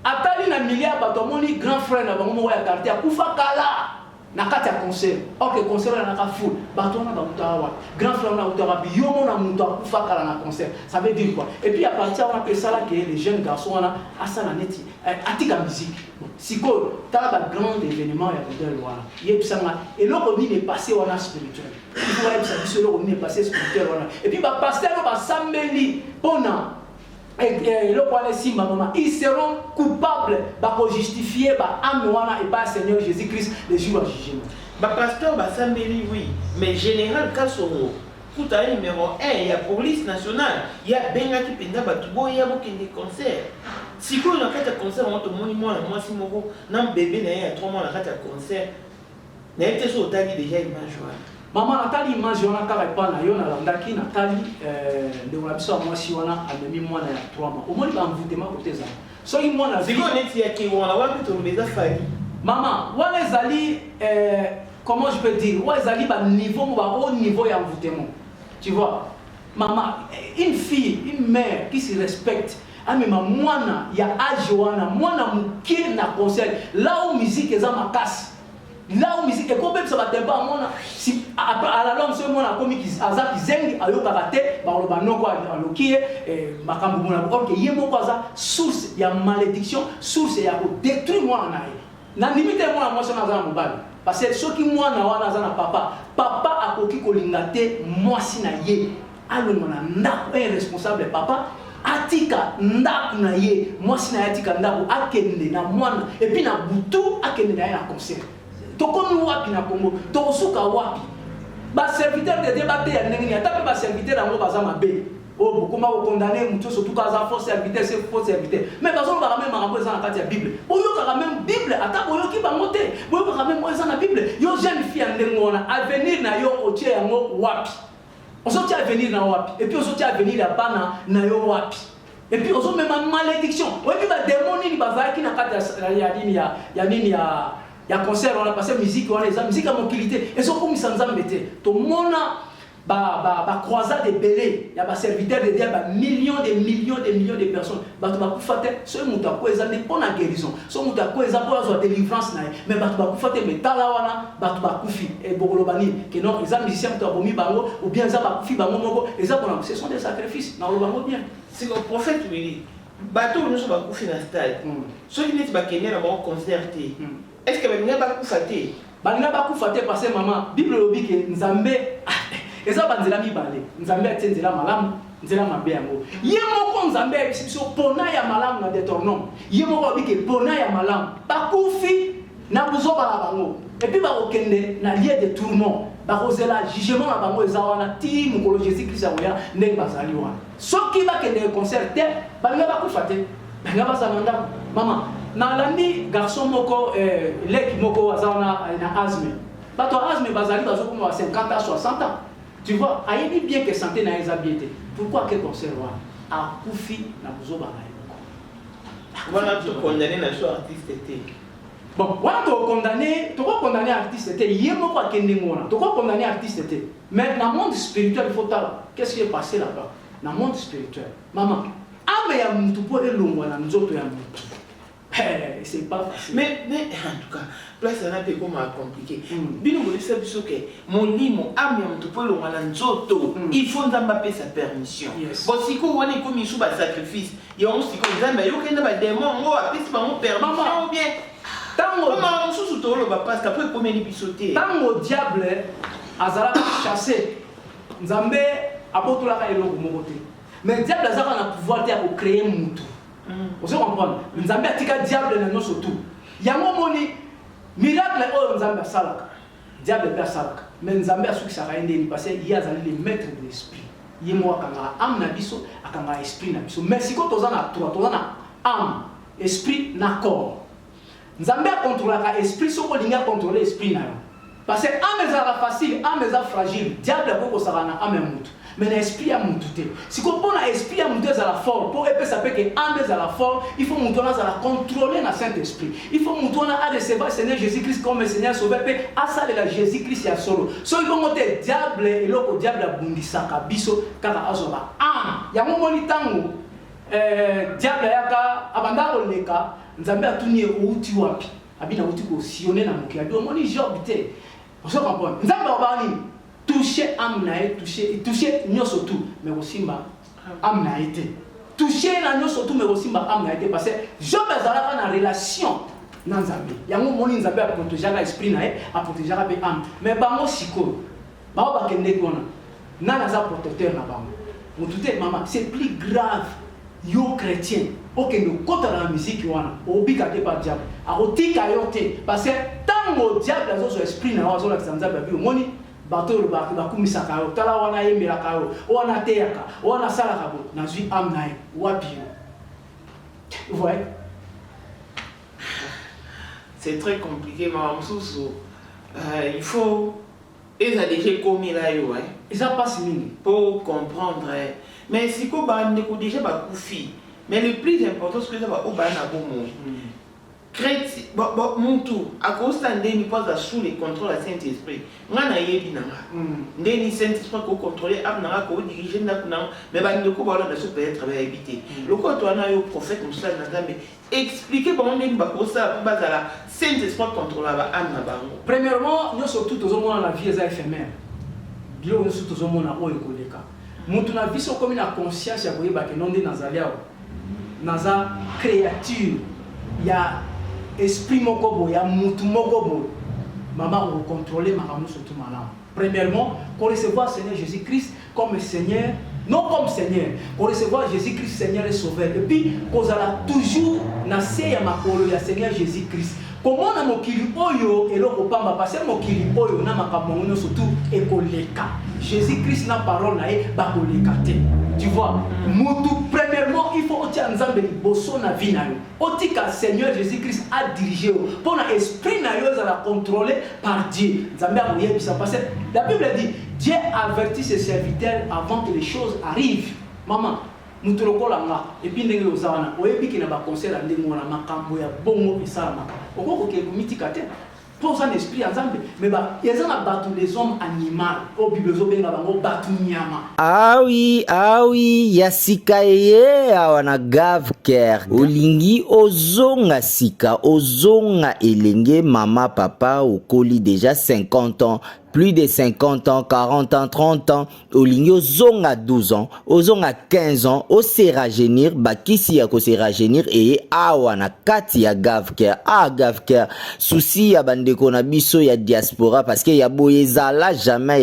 A: atali na milliard bato moni grand frère na bango moko ya quartier akufa kala na kati ya concert. OK concert na ka full bato na ba mutawa grand frère na mutawa biyomo na mutu akufa kala na concert. Ça veut dire quoi? Et puis à partir on appelle ça là que les jeunes garçons na asala neti atika musique. Siko tala ba grand événement ya modèle wana. Yebisanga et loko ni est passé wana spirituel. Il faut yebisa biso loko ni est passé spirituel wana. Et puis ba pasteur ba sambeli pona et le point ici, maman, ils seront coupables de justifier et pas Seigneur Jésus-Christ les jours à jugement.
B: Pasteur Bassambeli, oui, mais général Kassoro, tout à numéro 1, il y a police nationale, il y a Benga qui penda Batubo, il y a beaucoup de concerts. Si vous avez un concert, on te montre moi, si mon bébé n'a pas 3 mois, on a un concert, n'a été sur le tali déjà image.
A: Maman Nathalie image wana kaka epana yo na landaki Nathalie de la biso moi si wana amemi mwana ya 3 mois. Omoni ba mvutema côté za. So i mwana
B: ziko neti ya ki wana wapi to mbeza fali.
A: Maman, wana ezali comment je peux dire, wana ezali ba niveau ba haut niveau ya mvutema. Tu vois? Maman, une fille, une mère qui se respecte amema mwana ya âge wana, mwana muke na concert, là où musique eza makasi. Là où musique est complète, ça va te pas mon si à la langue seulement la comique azaki zengi ayo karate ba lo banoko alokie makambo mona or que yemo kwaza source ya malédiction, source ya ko détruire moi na limite moi ça na za mobali parce que ceux qui moi na wana za na papa akoki kolingate moi si na ye alongo na ndako un responsable papa atika ndako na ye mwasi na atika ndako akende na mwana et puis na butu akende na ye na concert tokomi wapi na Congo tosuka wapi ba serviteur de Dieu ba te ya ndenge ata pe ba serviteur yango baza mabe oh beaucoup ma condamné mutu surtout quand ça faux serviteur c'est faux serviteur mais bazo ba même makambo eza na kati ya Bible boyo ka même Bible ata boyo ki bango te boyo ka même eza na Bible yo jeune fille ndenge wana avenir na yo otie yango wapi osotia avenir na wapi et puis osotia avenir ya bana na yo wapi et puis oso même malédiction ouais puis ba démon ni bazaki na kati ya nini ya concert on a passé musique on a les musique à mobilité et so comme nzambe te to mona ba croisade de belé ya ba serviteur de Dieu ba millions de personnes ba to ba kufate so mutu akweza ne pona guérison so mutu akweza pour la délivrance na mais ba to ba kufate metala wana ba to ba kufi e bokolobani que non les musiciens to abomi bango ou bien za ba kufi bango moko eza bona ce sont des sacrifices na bango bien
B: c'est le prophète lui bateau nous sommes kufi na stade so il est ba kenera ba concerté est-ce que balinga ba kufate
A: balinga ba kufate parce que maman Bible lobi que nzambe eza banzela mibale nzambe atenzela malamu nzela mabe yango ye moko nzambe biso pona ya malamu na détournement ye moko bike pona ya malamu bakufi na buzoba la bango et puis ba okende na lieu de tourment ba kozela jugement na bango eza wana ti mukolo Jésus Christ ya ndenge bazali wana soki ba kende concert te balinga bakufa te balinga bazamanda mama na landi garçon moko leki moko azana na asthme bato asthme bazali bazokoma 50 à 60 ans. Tu vois, aïe bien que santé n'a pas bien. Pourquoi que concert a Koufi n'a pas besoin de
B: voilà, tu condamné na so artiste était.
A: Bon, voilà, tu condamné artiste était. Hier, moi, pas qu'un démon. Tu condamné artiste était. Mais dans le monde spirituel, il faut savoir qu'est-ce qui est passé là-bas. Dans le monde spirituel, maman, ah mais il y a un tout pour le long, nous autres, il y a un tout. C'est pas facile.
B: Mais en tout cas, place on a peu comme compliqué. Bino vous savez ce que mon limo ami on peut le wala nzoto. Il faut ndambaper sa permission. Bon si ko woni comme sous ba sacrifice, il y a aussi comme nzamba yo kenda ba démon ngo apesi ba mon permission ou bien. Tango comment sous to lo ba parce qu'après combien ni bisoter. Tango
A: diable azala chasser. Nzambe apotula ka eloko mokote. Mais diable azala na pouvoir de créer mutu. Vous comprenez? Nzambe atika diable na no surtout. Yango moni miracle o Nzambe salaka. Diable pe salaka. Mais Nzambe asuki saka ndeni parce qu'il y a les maîtres de l'esprit. Yemo akanga âme na biso, akanga esprit na biso. Mais si ko toza na trois, toza na âme, esprit na corps. Nzambe contrôlera esprit soko linga contrôler esprit na yo. Parce que âme ezala facile, âme ezala fragile. Diable ko saka na âme mutu. Mais l'esprit a monté. Si on a l'esprit a monté à la force, pour épée ça peut que âme à la force, il faut monter à la contrôler le Saint-Esprit. Il faut monter à recevoir le Seigneur Jésus-Christ comme le Seigneur Sauveur, à ça la Jésus-Christ ya solo. So il faut monter diable et l'autre diable a bundisa kabiso car azoba âme. Ya moni tango diable yaka abanda oleka nzambe atuni outi wapi. Abina outi ko sionner na moki. Abi moni job te. On se comprend. Nzambe obani toucher âme nae toucher nyoso tout mais aussi ma âme nae été toucher na nyoso tout mais aussi ma âme nae été parce que Job azalaka na relation na Nzambe yango moni Nzambe a protéger la esprit nae a protéger la âme mais bango siko ba ba kende kona na za protecteur na bango mutute mama c'est plus grave yo chrétien okende kota na musique wana obika te pa diable a otika yote parce que tango diable azo so esprit na wazo la Nzambe bi moni bateau ba kumisa ka tala wana yembela ka wana teyaka wana sala ka bo na zui am nae wapi vous voyez
B: c'est très compliqué maman Soussou il faut déjà commis là yo
A: et ça passe mini
B: pour comprendre mais si ko ba ne ko déjà ba kufi mais le plus important c'est que ça va au ba na bomo chrétien bon muntu akosta ndeni pas sous le contrôle du Saint-Esprit ngana yebi nanga ndeni Saint-Esprit ko contrôler abnanga ko diriger ndakuna mais ba ndeko ba la so peut être ba éviter le ko to na yo prophète Moussa Nzambe expliquer comment ndeni ba ko ça bazala Saint-Esprit contrôler ba amna bango
A: premièrement nous surtout tozomona la vie est éphémère bio nous surtout tozomona o ekoleka muntu na vie so comme na conscience ya koyeba ke non de nazalia naza créature ya esprit mokobo ya mutu mokobo mama on contrôler makambo surtout malam premièrement pour recevoir Seigneur Jésus-Christ comme Seigneur, non comme Seigneur, pour recevoir Jésus-Christ Seigneur et Sauveur. Et puis, qu'on a toujours nassé à ma polo, il y a Seigneur Jésus-Christ. Comment na mokili oyo eloko pamba parce que mokili oyo na makamongo surtout ekoleka. Jésus-Christ na parole na e ba koleka te. Tu vois, mutu premièrement il faut oti nzambe liboso na vie na yo. Oti ka Seigneur Jésus-Christ a dirigé pour na esprit na yo za la contrôler par Dieu. Nzambe a koyebisa parce que la Bible dit Dieu avertit ses serviteurs avant que les choses arrivent. Maman mutolokola nga et puis ndenge ozawana oyebi ki na ba conseil la ndenge na makambo ya bongo esala okoko ke komitika te pour un esprit ensemble mais ba yezana batu les hommes animaux au bible zo benga bango batu nyama
D: ah oui yasika ye awana gavker olingi ozonga sika ozonga elenge mama papa okoli déjà 50 ans plus de 50 ans, 40 ans, 30 ans, olingi ozonga 12 ans, ozonga 15 ans, o se rajeunir, bakisi ya ko se rajeunir et awa na kati ya gavker, gavker, souci ya bandeko na biso ya diaspora parce que ya boyezala jamais,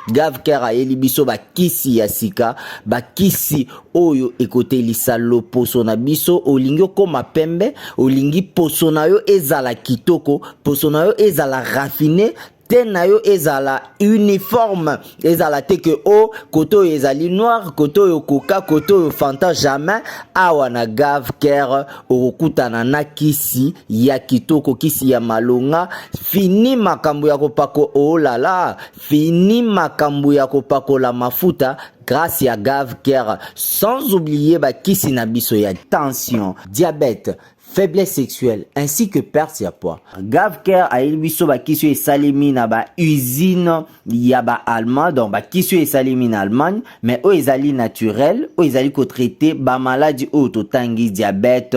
D: gavker a yeli biso bakisi ya sika, bakisi oyo ekotelisa loposo na biso, olingi koma pembe, olingi poso na yo ezala kitoko, poso na yo ezala raffiné, tena yo ezala uniforme ezala te que o koto ezali noir koto yo koka koto yo fanta jamais awa na gavker okutana na kisi ya kitoko kisi ya malonga fini makambo ya kopako olala fini makambo ya kopako la mafuta grâce à gavker sans oublier ba kisi na biso ya tension diabète faiblesse sexuelle ainsi que perte ya poids. Gavker a elbiso ba kisu e salimi na ba usine ya ba allemand donc ba kisu e salimi na Allemagne mais o ezali naturel o ezali ko traiter ba maladie autotangi diabète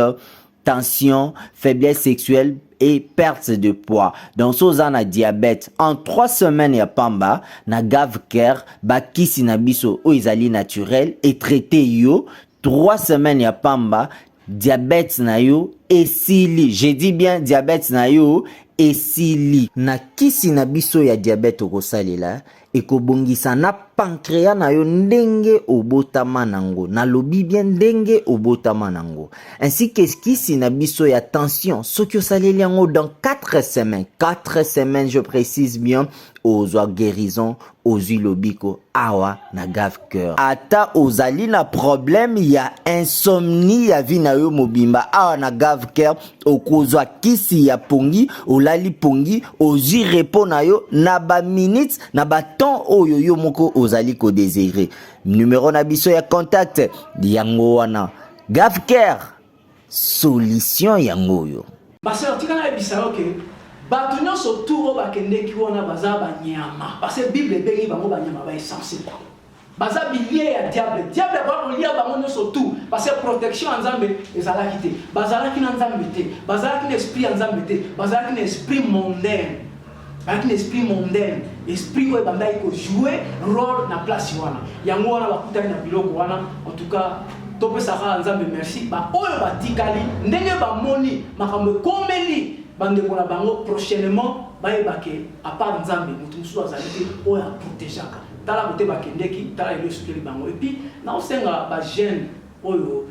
D: tension faiblesse sexuelle et perte de poids. Donc soza na diabète en 3 semaines ya pamba na gavker ba kisi na biso o ezali naturel et traiter yo 3 semaines ya pamba diabète na yo esili. Je dis bien diabète na yo esili. Na kisi na biso ya diabète okosalela ekobongisa na pancréas na yo ndenge obotama nango. Na lobi bien ndenge obotama nango. Ainsi que kisi na biso ya tension soki osaleli yango dans 4 semaines. 4 semaines je précise bien aux guérison aux lobiko awa na gavker. Ata ozali na problème ya insomnie ya vi na yo mobimba awa na gavker okozwa kisi ya pongi olali pongi ozi repos na yo na ba minutes na ba temps oyo yo moko ozali ko désirer. Numéro na biso ya contact yango wana gavker solution yango yo.
A: Baseur tikana ebisa okay. Batu nyonso tour bakendeki wana baza banyama parce que Bible bengi bango banyama ba essentiel. Baza bilier ya diable ba kolia bango nyonso tour parce que protection nzambe ezala kité. Bazala ki nzambe te, bazala ki esprit nzambe te, bazala ki esprit mondain. Bazala ki esprit mondain, esprit ko bandai ko jouer rôle na place wana. Yango wana bakutani na biloko wana en tout cas tope saka nzambe merci ba oyo batikali ndenge ba moni makambo komeli bande kona bango prochainement baebake à part nzambe mutu musu azalite oya protégaka tala bote bakendeki tala ile sukeli bango et puis na osenga ba jeune oyo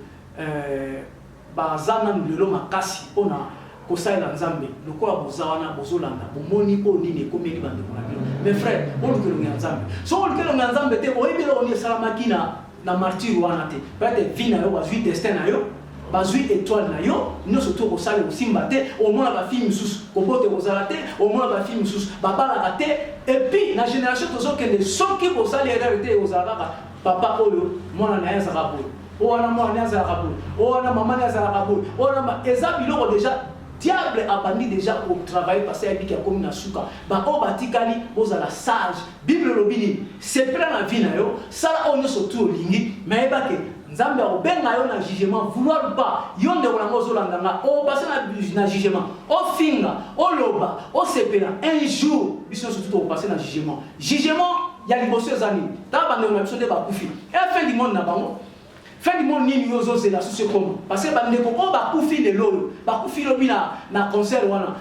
A: bazana lelo makasi ona kosaila nzambe lokola bozawana bozolanda bomoni po nini komeli bande kona bilo mes frères olukelo nzambe so olukelo nzambe te oyebelo oni salamaki na martyr wana te peut-être vina yo bazui destin na yo bazui étoile na yo nous surtout ko sale osimba te au moins ba fille mususu ko bote ko zala te au moins ba fille mususu baba la te et puis na génération tozo que les soki ko sale hérité ko zala papa oyo mwana na yaza kabul o wana mwana na yaza kabul o wana mama na yaza kabul o wana eza biloko déjà diable a bandi déjà au travail parce qu'il y a comme na suka ba o batikali ozala sage bible lobini c'est plein la vie na yo sala on surtout lingi mais ba ke nzambe obenga yo na jugement vouloir pas yonde ko nango zolanda nga o basa na jugement o finga o loba o sepela un jour biso surtout ko passer na jugement ya liboso zani ta bande na biso de ba kufi et fin du monde na bango fin du monde ni yozo c'est la société comme parce que bande ko ba kufi le loyo ba kufi lobi na concert wana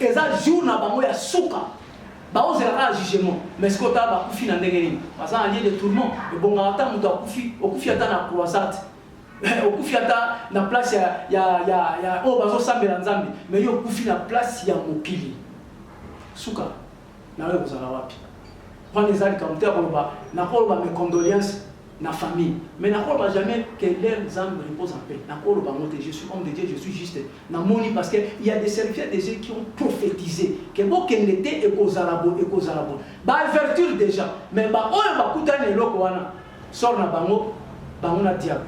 A: eza jour na bango ya suka baozelaka na jugement mais ce que otala bakufi na ndenge nini baza na lieu de tourment ebongaka ata moto okufi ata na croisade okufi ata na place ya oyo bazosambela nzambe mais yo okufi na place ya mokili suka nawe kozala wapi wana eza likambo te ya koloba nakoloba mes condoléances na famille mais nakoloba jamais que leurs âmes reposent en paix nakoloba ngo te je suis homme de Dieu je suis juste namoni parce que il y a des serviteurs des gens qui ont prophétisé que bokende te ekozala bo baavertir déjà mais baoyo bakutani eloko wana sort na bango na diable.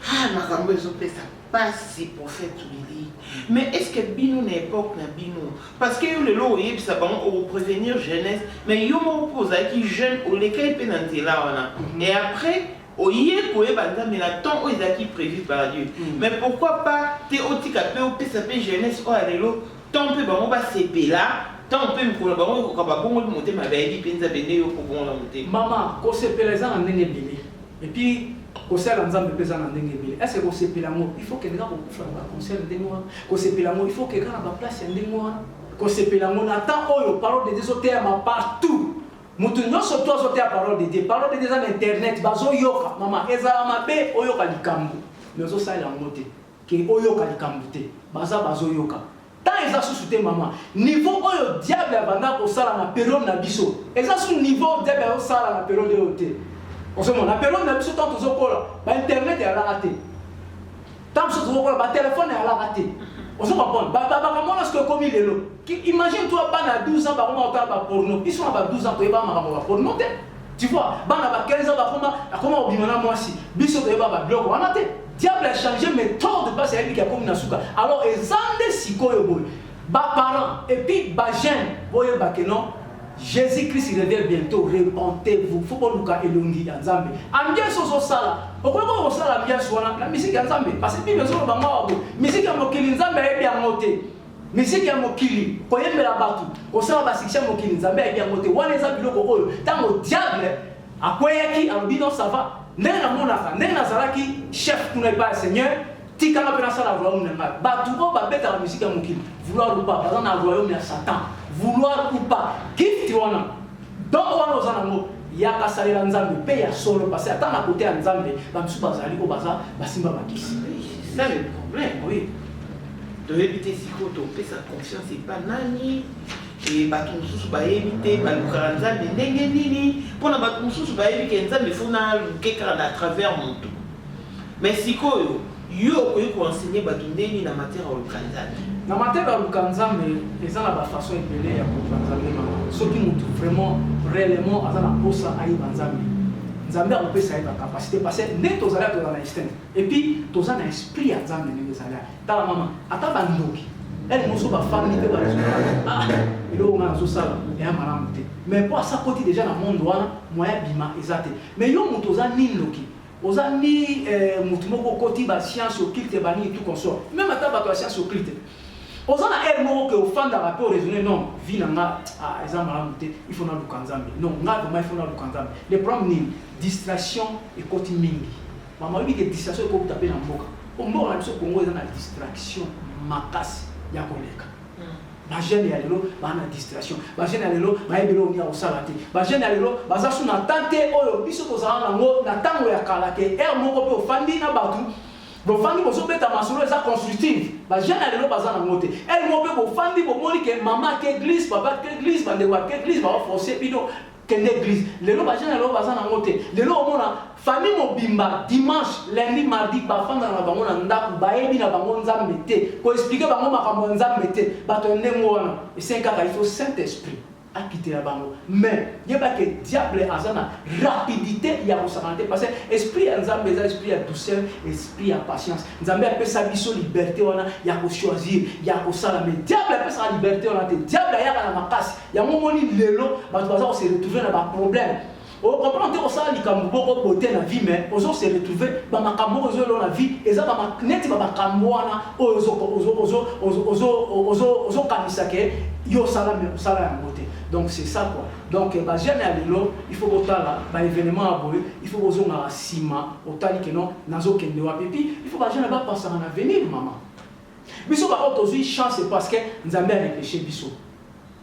B: Ah, makambo ezopesa pasi prophète Willy. Mais est-ce que bino na époque na bino parce que le lo yeb ça bon au prévenir jeunesse mais yo mo posa qui jeune au lekai pe na nzela wana et après au yé ko ebanda mais la temps o ezaki prévu par Dieu. Mais pourquoi pas te otika pe o pesa pe jeunesse o alelo tant pe bango ba sepela tant pe mkola bango ko ba bongo monter ma baby penza bende yo ko bon la monter.
A: Maman ko sepela za na ndenge bele et puis conseil nzambe pesa na ndenge bile est-ce que kosepela ngo il faut que nga ko kufa ba conseil ndenge wana kosepela ngo il faut que kana ba place ya ndenge wana kosepela ngo na temps oyo parole de Dieu sotema partout mutu nyonso to sotea parole de Dieu na internet bazo yoka mama ezala mabe oyoka likambo mais ozo sala ngo te ke oyoka likambo te bazo yoka tant eza susu te mama niveau oyo diable abanda ko sala na période na biso eza su niveau diable o sala na période oyo te. On se dit, la période n'a plus tant de internet est à la raté. Tant de téléphone est à la raté. On se comprend. Comment est-ce que comme il est là? Imagine-toi, à 12 ans, on va porno. Ils sont à 12 ans, ils vont porno. Tu vois, à 15 ans, comment on dit moi si Biso de Baba Bloc, on a été. Diable a changé méthode de passer à lui qui a comme Nasuka. Alors, ils ont des psychologues, parents, et puis, jeune, voyez, que non. Jésus-Christ revient bientôt, repentez-vous. Faut pas nous faire elongi en Zambie. Ambiance sur ça. Pourquoi on sala ambiance sur la musique en Zambie? Parce que bien sûr, on va musique en mokili Zambie est bien monté. Musique en mokili, quand il y a la batu, on sala la section mokili Zambie est bien monté. On les a biloko oyo. Tant au diable, à quoi yaki, à l'obédience ça va. N'est-ce mon affaire, n'est-ce Nazaraki, chef pour ne pas Seigneur. Tika na pena sala royaume n'a batu ko ba beta la musique en mokili. Vouloir ou pas, par exemple, dans le royaume il y a Satan. Vouloir ou pas, gift wana donc wana ozana ngo yaka salela nzambe pe ya solo parce que ata na côté ya nzambe bamsu bazali ko baza basimba bakisi.
B: C'est ça le problème. Oui, de éviter si ko to pesa confiance et pas nani et bato mususu ba éviter ba lukara nzambe ndenge nini pona bato mususu ba éviter nzambe fona lukeka à travers mon tout mais si ko yo ko enseigner bato ndeni na matière ya lukara nzambe.
A: Na matière ya lukanzambe eza na ba façon ebele ya kopanzambe mama soki mutu vraiment réellement aza na posa ayeba nzambe nzambe akopesa ye ba capacité parce que nde tozala toza na instinct et puis toza na esprit ya nzambe ndenge ezala tala mama ata bandoki ele mosusu bafandi mpe baresultat eloko nga nazosala eya malamu te mais po asa koti déjà na monde wana moya bima eza te mais yo moto oza nindoki oza ni mutu moko okoti bascience occulte bani tout consort même ata bato ya science occulte oza na air moko ke ofandaka mpe oraisonner non vie na nga eza malamu te il faut naluka nzambe non nga vraiment il faut naluka nzambe le problème nini distraction ekoti mingi mama oyebi ke distraction ekobita mpe na mboka mboka na biso kongo eza na distraction makasi ya koleka bajeune ya lelo baa na distraction bajeune ya lelo bayebeli oni ya kosala te bajeune ya lelo baza su na tante oyo biso tozala nango na ntango ya kala ke air moko mpe ofandi na bato bofandi bozobeta masolo eza constructive bajeune ya lelo baza nango te air moko mpe bofandi bomoni ke mama ke église papa ke église bandeko ke église baoforce bino kende église lelo bajeune ya lelo baza nango te lelo omona famille mobimba dimanche lundi mardi bafanda na bango na ndako bayebi na bango nzambe te koexplike bango makambo ya nzambe te bato ndenge wana ese kaka il faut saint esprit akitela bango mais yeba ke diable aza na rapidité ya kosakana te parce que esprit ya nzambe eza esprit ya douceur esprit ya patience nzambe apesa biso liberté wana ya kochoisir ya kosala mais diable apesaka liberté wana te diable ayaka na makasi yango moni lelo bato baza kose retrouver na baproblème on comprend que ça likambo boko pote na vie mais ozo se retrouver ba makambo ozo lo na vie eza ba neti ba makambo wana ozo kanisa ke yo sala ya moté donc c'est ça quoi donc ba jeune ya lelo il faut botala ba événement aboye il faut bozonga sima otali ke non nazo kende wa pipi il faut ba jeune ba passer en avenir maman biso ba autosi chance parce que nzambe a repêché biso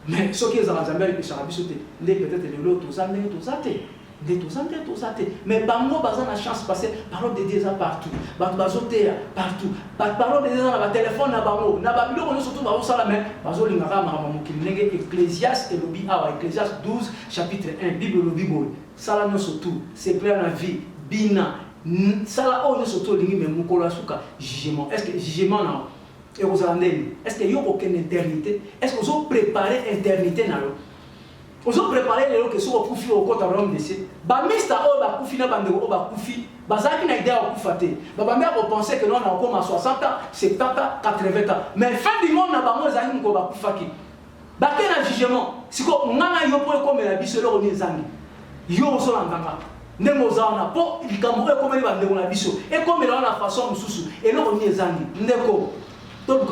A: mais ce qui est dans Zambie et Charabi les peut-être les lots tous années tous athées des tous athées mais bango bazan la chance passer parole de Dieu partout bazoté partout parole de Dieu dans le téléphone na bango na ba biloko surtout ba sala mais bazo lingaka mama mokili ndenge Ecclésiaste et lobi awa Ecclésiaste 12 chapitre 1 Bible lobi boy sala no surtout c'est clair la vie bina sala o no surtout lingi mais mukolo suka jugement est-ce que jugement na et vous allez est-ce qu'il y a aucune éternité est-ce que vous avez préparé éternité na lo vous avez préparé les que soit kufi au côté de l'homme décès ba mista o ba kufi na bande o ba kufi bazaki na idée o kufate ba ba mère penser que non on a comme à 60 ans 70 ans 80 ans mais fin du monde na ba mo zaki ko ba kufaki ba ke na jugement siko ngana yo pour comme la biso lo ni zangi yo so nganga ndemo zaona po likambo e comme ba ndemo na biso e comme la façon mususu et lo ni zangi ndeko. Donc,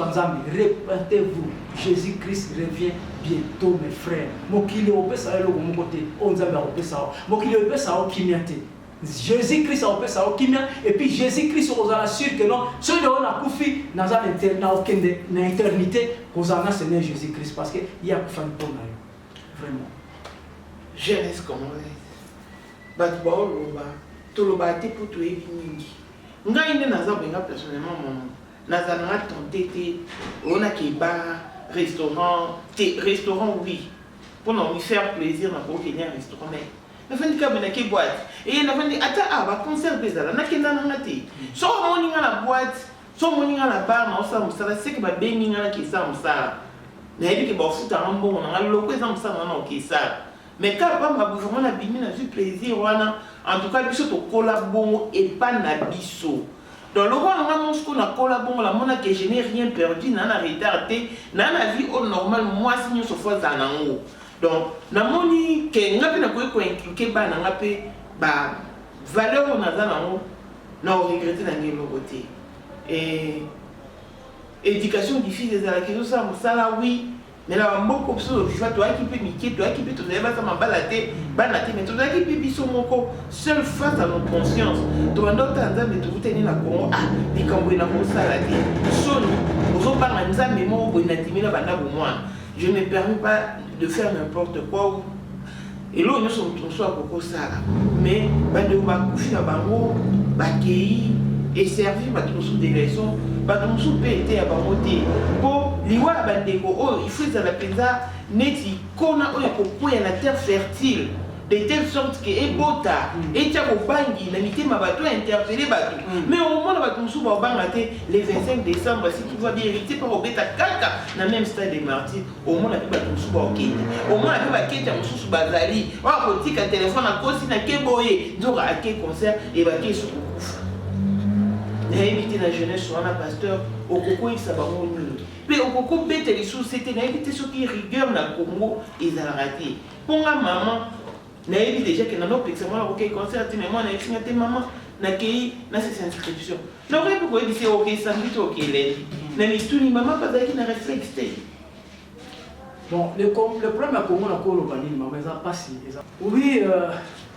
A: répétez-vous, Jésus-Christ revient bientôt, mes frères. Mokili au pesa le mon côté, on zabe au pesa. Mokili au pesa au kimiate. Jésus-Christ au pesa au kimia et puis Jésus-Christ on a sûr que non, celui on a koufi na éternité, qu'on a Seigneur Jésus-Christ parce que il y a pas de bon vraiment.
B: Genèse congolaise. Bat ba loba, to loba te pour to ebi. Nga inde na za benga personnellement mon Nazana tenté, on a qui bar, restaurant oui, pour nous faire plaisir, on a pour venir un restaurant mais na fait que ben qui boîte et na fait ata ah va concert bezala na kenda na ngati so morning à la boîte so morning à la bar na ça musala c'est que ba bengi ngala qui ça musala na ebi que ba futa rambo na ngalo ko ça musala na qui ça mais quand pas ma vraiment na bimi na du plaisir wana en tout cas biso to collabo et pas na biso. Dans le roi, on a collaboré, la monnaie que je n'ai rien perdu, n'a retardé, n'a la vie au normal, moi, si nous sommes en haut. Donc, la monnaie que nous avons inculqué, bah, valeur on a dans haut, n'a regretté dans le côté. Et éducation difficile, ça là, oui. Mais là, beaucoup de choses, toi qui peux niquer, toi qui peux te lever, ça m'a baladé, mais toi qui peux biso moko, seul face à notre conscience. Toi, d'autres temps, mais tu tenir la Congo, ah, les Cambouis n'a pas ça la tête. Son, aux autres parents, nous avons mémoire, vous n'avez pas banda pour moi. Je ne me permets pas de faire n'importe quoi. Et là, nous sommes tous à beaucoup ça. Mais, de coucher à Bango, Bakei, et servir, tous des leçons. Batumsu pete ya bamote po liwa bandeko oh il faut ça la penza neti kona oyo kokuya na terre fertile de telle sorte que ebota etia ko bangi na mitema bato interpeller bato mais au moins batumsu ba banga te le 25 décembre si tu vois bien hérité par obeta kaka na même stade des martyrs au moins la batumsu ba okite au moins la ba kete mususu bazali wa kotika téléphone na kosi na keboye ndoka ake concert et ba ke suku éviter la jeunesse sur un pasteur au Congo il s'est barré mais au Congo bête les sociétés n'a évité ce qui rigueur na Congo ils ont raté pour la maman n'a évité déjà que dans notre examen ok concert mais moi n'a évité maman n'a qui n'a ces inscriptions n'aurait pourquoi dire ok samedi ok lundi n'a mis tout ni maman pas qui n'a réfléchi.
A: Bon le problème à Congo na Congo banini maman ça passe oui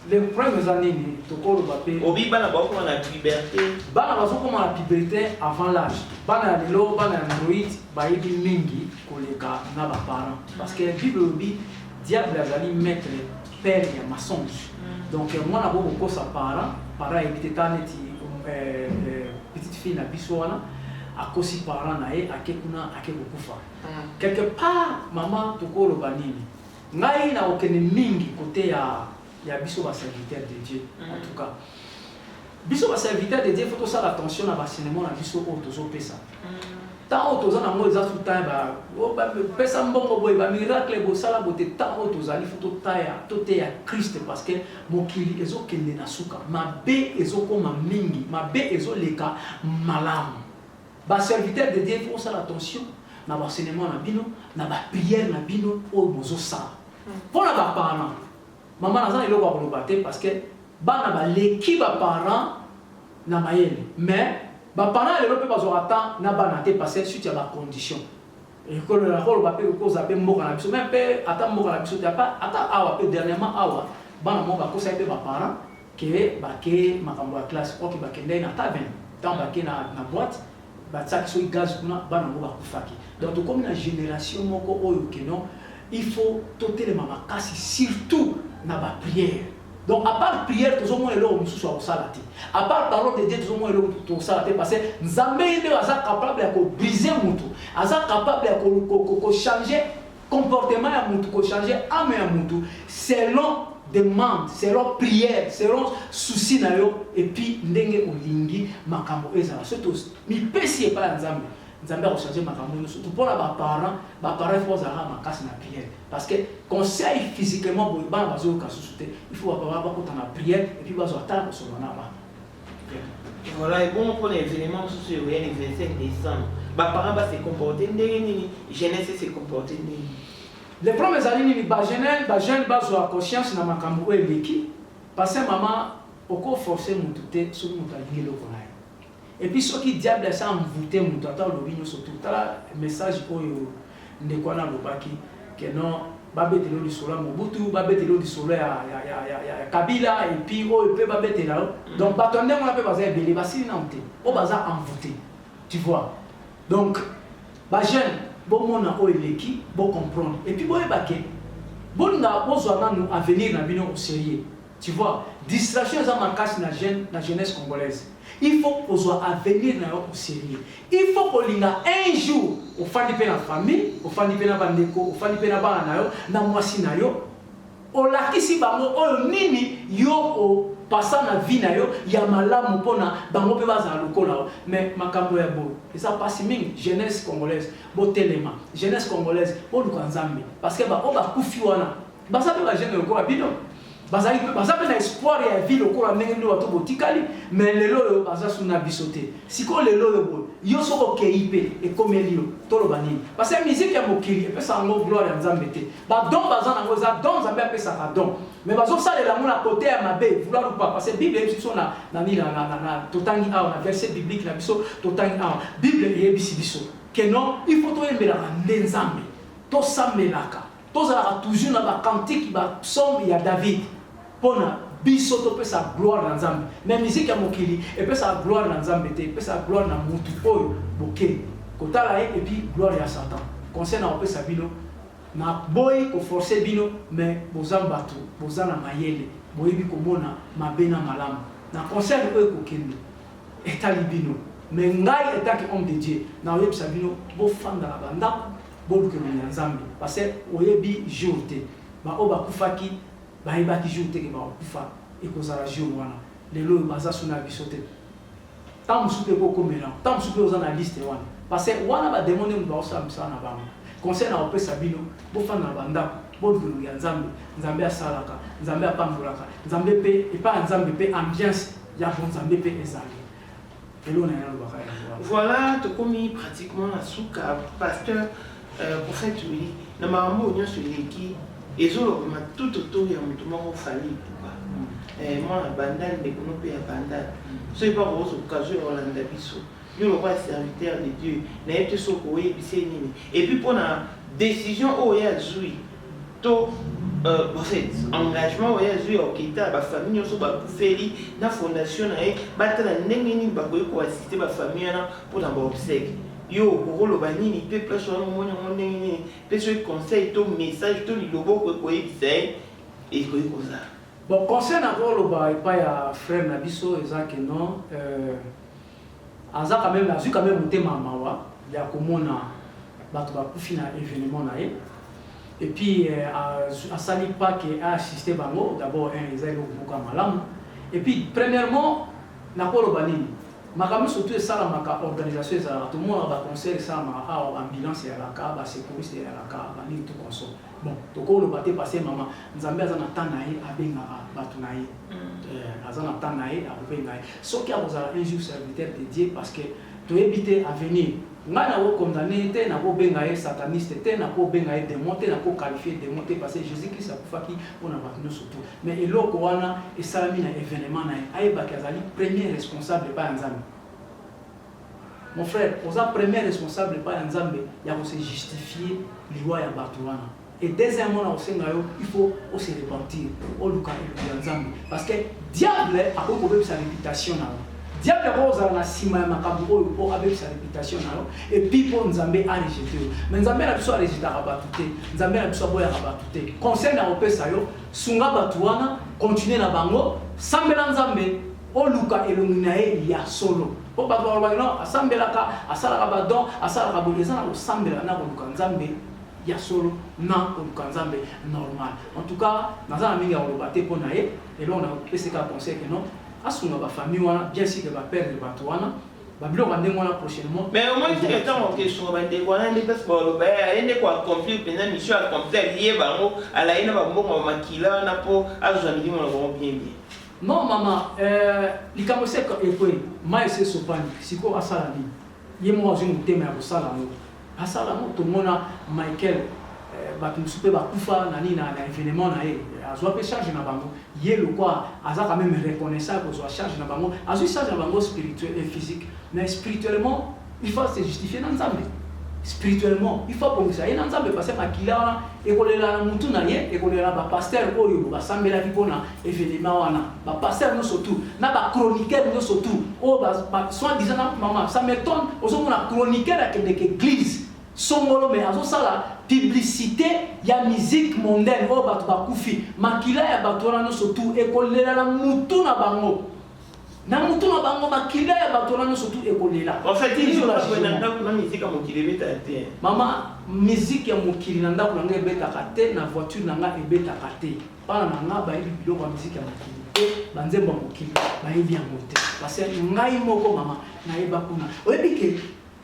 A: les premières années, tu peux le papier.
B: Obi bana ba ko na liberté.
A: Bana ba ko na puberté avant l'âge. Bana lelo bana Android ba yibi mingi koleka na ba parents parce que Bible obi diable azali maître père ya mensonge. Donc moi na boko sa parents éviter taneti petite fille na biswana akosi parents na e akekuna akekufa. Quelque part maman to ko lo banini. Ngai na okene mingi côté il y a biso serviteur de Dieu en tout cas biso serviteur de Dieu faut que ça attention à l'enseignement na biso autozo pesa tant autozo na mo za tout temps ba pesa mbongo boy ba miracle bo sala bote tant autozali faut to ya Christ parce que mokili ezo kende na suka mabe ezo koma mingi mabe ezo leka malamu ba serviteur de Dieu faut ça attention na l'enseignement na bino na ba prière na bino o bozo sa pour la ba parents maman naza eloko akoloba parce que bana baleki baparent na mayele mais baparent lelo mpe bazwaka temps na bana te parce que suite ya bacondition ekolola koloba mpe koza mpe mboka na biso me mpe ata mboka na biso te ata awa mpe dernièrement awa bana moko bakosai mpe baparent ke bake makambo ya classe oki bakendai na taverne ntango bake na boîte batiaki soki gaz kuna bana moko bakufaki donc tokomi na génération moko oyo keno il faut toter les mamans kasi surtout na ba prière. Donc à part prière tous au moins là on sous salati. À part parole de Dieu tous au moins là tout salati parce que Nzambe il est capable de briser mutu. Aza capable de changer comportement ya mutu, ko changer âme ya mutu selon demande, selon prière, selon souci na yo et puis ndenge olingi makambo ezala. Surtout mi pesi pas Nzambe. Nzambe a changé makambo surtout pour les parents faut zara makasi na prière parce que conseil physiquement pour ba bazo ka susute il faut avoir beaucoup de prière et puis bazo attendre sur na ba.
B: Voilà, et bon pour les événements sur le 25 décembre. Ba parents va se comporter ndenge jeunesse se comporter ndenge.
A: Les premiers années ni ba jeune bazo a conscience na makambo eleki parce que maman oko forcer mututé sur mutalingi lokona. Et puis ceux qui diable ça envoûté mutu ata lobinyo surtout tala message oyo ndekwana lobaki que non babetelo di solo Mobutu babetelo di solo ya Kabila et puis oyo pe babetela donc batonde on appelle baza belé basi na onté o baza envoûté tu vois donc ba jeune bon mona oyo leki bon comprendre et puis boye baké bon na bozwa na avenir na bino au sérieux tu vois distraction za makasi na jeunesse congolaise. Il faut qu'on soit à venir au sérieux. Il faut qu'on ait un jour au fandi pe na famille, au fandi pe na bandeko, au fandi pe na bana na yo, na mwasi na yo. O lakisi bango o nini yo o passa na vie na yo, ya malamu pona bango pe baza lokola. Mais makambo ya bo. Et ça passe mingi jeunesse congolaise, bo telema, jeunesse congolaise, bo lukanzambe parce que ba o ba kufi wana. Ba sa pe ba jeune lokola bidon. Bazali na espoir ya vie lokola ndenge ndo bato botikali mais lelo yo baza suna bisote siko lelo yo yo soko keipe e komelio tolo banini parce que musique ya mokili epesa ngo gloire ya Nzambe te ba don baza na ngo za don Nzambe apesa ka don mais bazo salela ngo na côté ya mabe vouloir ou pas parce que Bible est sur na totangi a na verset biblique na biso totangi a Bible e bisi biso que non il faut to yembela Nzambe to samelaka to za toujours na ba cantique ba psaume ya David pona biso to pesa gloire na Nzambe mais musique ya mokili et pesa gloire na Nzambe te pesa gloire na mutu oyo boke kotala et puis gloire ya Satan concernant pesa bino na boy ko forcer bino mais bozamba bato bozana mayele boyebi komona mabena malamu na concert oyo kokende etali bino mais ngai etaki homme de Dieu na oyebisa bino bo fanda na bandako bo lukelo ya Nzambe parce que oyebi jour te ba oba kufaki ba ki jour te ke ba kufa e kozala jour wana lelo baza suna bisote tam supe ko komela tam supe ozana liste wana parce que wana ba demande mu ba osamisa na bango conseil na opesa bino bo fanda na bandako bo lukelo ya Nzambe Nzambe asalaka Nzambe apambolaka Nzambe pe et pas Nzambe pe ambiance ya bon Nzambe pe ezali.
B: Voilà, tu commis pratiquement à souka pasteur prophète oui na maman on sur l'équipe et zo ma tout autour ya mutu moko fali pouba moi bandal de kono pe ya bandal so pas rose occasion Rolanda biso yo le roi serviteur de Dieu na ete so ko yebise nini et puis pour na décision o ya zui to en fait engagement o ya zui okita ba famille so ba kufeli na fondation na e batala ndenge nini ba ko assister ba famille na pour na ba obsèque yo rolo banini pe place wana mona ndenge pe ce conseil to message to lilobo ko yebise et ko koza.
A: Bon, concernant le ba pas ya frère na biso ezake non aza quand même azu quand même mutema mawa ya komona bato ba kufina événement na et puis à sali pas que a assisté bango d'abord un ezali okuka malamu et puis premièrement na ko lo banini makambo surtout ça maka organisation ça tout le monde va conseiller ça ma ambulance ya la ka ba sécurité ya la ka ba ni tout conso bon to ko lo baté passer maman Nzambe azana tanaye abenga batu naye azana tanaye abenga so ki abozala un jour serviteur de Dieu parce que to éviter à venir ngana wo condamné te na ko benga sataniste te na ko benga démon te na ko qualifier démon te parce que Jésus Christ a faki on a battu surtout mais eloko wana et salami na événement na ayeba kazali premier responsable pas Nzambe. Mon frère, on a premier responsable pas Nzambe ya ko se justifier liwa ya batu wana et deuxièmement na osengayo il faut se repentir au luka et Nzambe parce que diable a ko sa réputation na diable kozala na sima ya makambo oyo po abebisa réputation na yo et puis po nzambe arejete yo mais nzambe na biso arejetaka bato te nzambe na biso aboyaka bato te conseil na kopesa yo sunga bato wana continue na bango sambela nzambe oluka elongi na ye ya solo po bato balobaki no asambelaka asalaka badon asalaka boye eza na kosambela na koluka nzambe ya solo na koluka nzambe normal en tout cas naza na mingi ya koloba te mpo na ye elongo na kopesaka conseil ke non asunga bafamille wana bien sûr que baperdre bato wana babiloko bandenge wana prochainement
B: mais au moins c'est que tant que sur bandeko wana nde parce baloba ende ko accomplir pena mission accomplir lié bango alaina babongo makila wana po azwa milimo na bango bien bien
A: non mama likambo se ekwe mai se sopani siko asala nini ye moko azwi motema ya kosala yango asala yango tomona Michael bato mosusu mpe bakufa na nini na événement na ye azwa mpe charge na bango ye lokwa aza quand même reconnaissant kozwa charge na bango azwi charge na bango spirituel et physique mais spirituellement il faut se justifier na nzambe spirituellement il faut pongisa ye na nzambe parce que makila wana ekolela na mutu na ye ekolela na bapaster oyo basambelaki mpona événement wana bapaster nyonso tu na bachroniqueur nyonso tu oyo soit disant na mama ça m'étonne ozomona chroniqueur akendeke église songolo mais azosala publicité ya musique mondaine oyo bato bakufi makila ya bato wana nyonso tu ekolela na mutu na bango na mutu na bango makila ya bato wana nyonso tu ekolela
B: en fait il faut la ndako na musique ya mokili ebetaka te
A: mama musique ya mokili na ndako na nga ebetaka te na voiture na nga ebetaka te bana na nga bayebi biloko ya musique ya mokili te banzembo ya mokili bayebi yango te parce que ngai moko mama nayeba kuna oyebi ke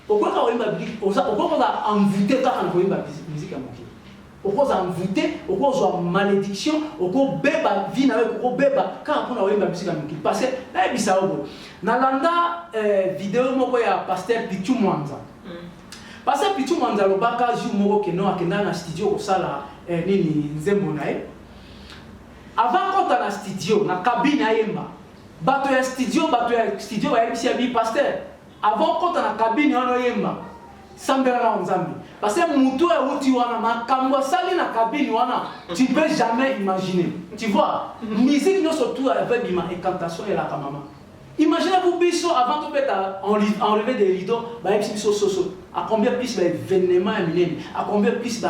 A: okoka koyemba okokoza envoûté kaka na koyemba musique ya mokili okoza envoûté okozwa malédiction okobeba vie na yo okobeba kaka mpona koyemba musique ya mokili parce que nayebisa yo boye nalanda video moko ya pasteur Pichu Mwanza pasteur Pichu Mwanza alobaka jour moko keno akenda na studio kosala nini nzembo na ye avant kota na studio na cabine ayemba bato ya studio bayebisi ya bi pasteur avant kota na cabine wana oyemba sambela na nzambe parce que mutu euti wana makambo asali na cabine wana tu peux jamais imaginer tu vois musique nyonso tu avec bima incantation elaka mama imaginez-vous biso avant de mettre enlever des rideaux bayebisi biso soso à combien plus événement ya minene à combien plus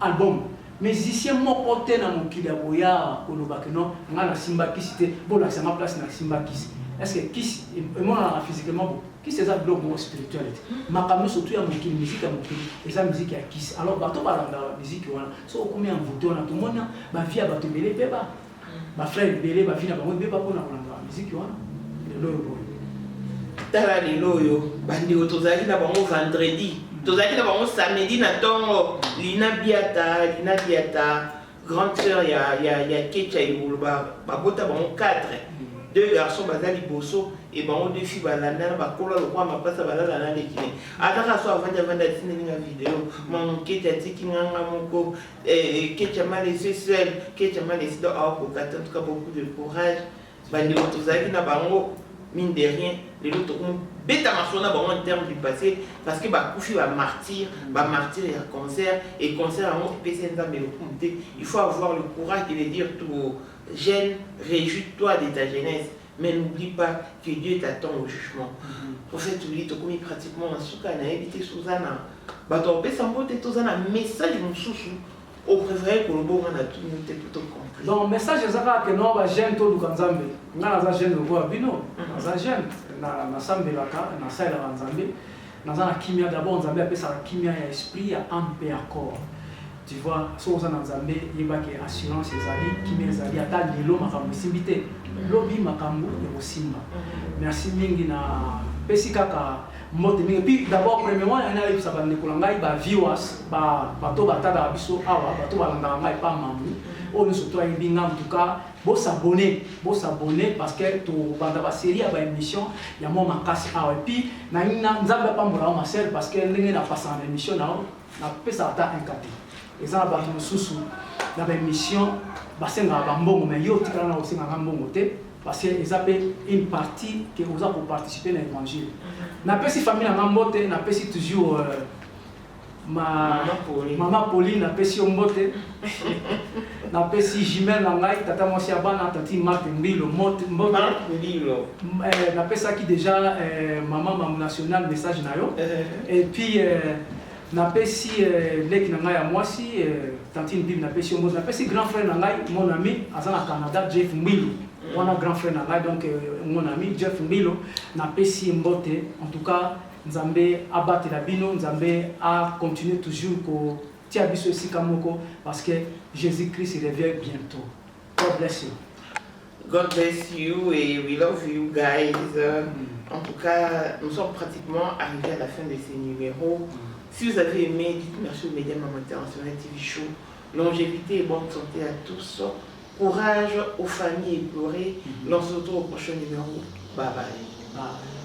A: album musicien moko te na mokili ya boya kolobaki non nga na simba kisi te bolakisa nga place na simba kisi est-ce que kisi emonana physiquement bo kisi eza biloko moko spiritualité makambo surtout ya mokili musique ya mokili eza musique ya kisi alors bato balandaka musique wana so okomi ya mvote wana tomona bavie ya bato ebele mpe bafrère ebele bavie na bango ebele mpona kolandaka musique wana lelo oyo boye
B: tala lelo oyo bandeko tozalaki na bango vendredi tozalaki na bango samedi na ntongo lina biata grande sœur ya Kecha Ibulu babota bango 4 deux garçons bazali bosso et bango deux filles balanda na bakola lokwa mapasa balala na lekine ataka so avanda tine na vidéo mon Kecha tiki nganga moko Kecha m'a laissé seul Kecha m'a laissé dans au en tout cas beaucoup de courage bandeko tozalaki na bango mine de rien les autres ont bêta marchona en termes du passé parce que bakufi ba martyr et concert et concert à mon PC il faut avoir le courage de le dire tout aux jeunes réjouis-toi de ta jeunesse mais n'oublie pas que Dieu t'attend au jugement prophète oublie to comme pratiquement en souka na éviter Suzana bato pesa mbote tozana message mususu au préféré que le bon on a tout noté tout compris
A: donc message ezaka que non ba jeune to lukanzambe nga za jeune ko abino za jeune na sambelaka na sala nzambe naza na kimia d'abord nzambe apesa kimia ya esprit ya âme et ya corps tu vois so za nzambe yebaki assurance ezali kimia ezali ata lelo makambo simbite lobi makambo ya kosimba merci mingi na pesi kaka mote mingi puis d'abord premièrement na yebisa bandeko na ngai ba viewers bato batala biso awa bato balanda ngai pa mamu oyo surtout ayebi nga en tout cas s'abonner parce que to banda ba série ya ba émission ya mo makasi awa et puis na nzambe apambola ma sœur parce que ndenge na pasa na émission na pesa ata un kati eza ba mosusu na ba émission basenga ba mbongo mais yo tikala na osenga mbongo te parce que eza pe une partie que oza pour participer na évangile na pesi famille na mbote na pesi toujours Maman Pauline, napesi mbote. Napesi Jimel Nangai, tata mwasi abana, tati Marthe Mbilo, mbote. Napesa qui déjà maman Maman National message na yo. Et puis napesi leki Nangai à mwasi, tantine Bible napesi mbote. Napesi grand frère Nangai, mon ami, azana Canada, Jeff Mbilo. On a grand frère Nangai, donc mon ami Jeff Mbilo, napesi mbote. En tout cas, Nzambe a battu la bino, Nzambe a continué toujours ko tia biso ici kamoko parce que Jésus-Christ revient bientôt. God bless you.
C: God bless you et we love you guys. En tout cas, nous sommes pratiquement arrivés à la fin de ces numéros. Si vous avez aimé, dites merci aux médias Maman International TV Show. Longévité et bonne santé à tous. Courage aux familles éplorées. On se retrouve au prochain numéro. Bye bye.
A: Bye.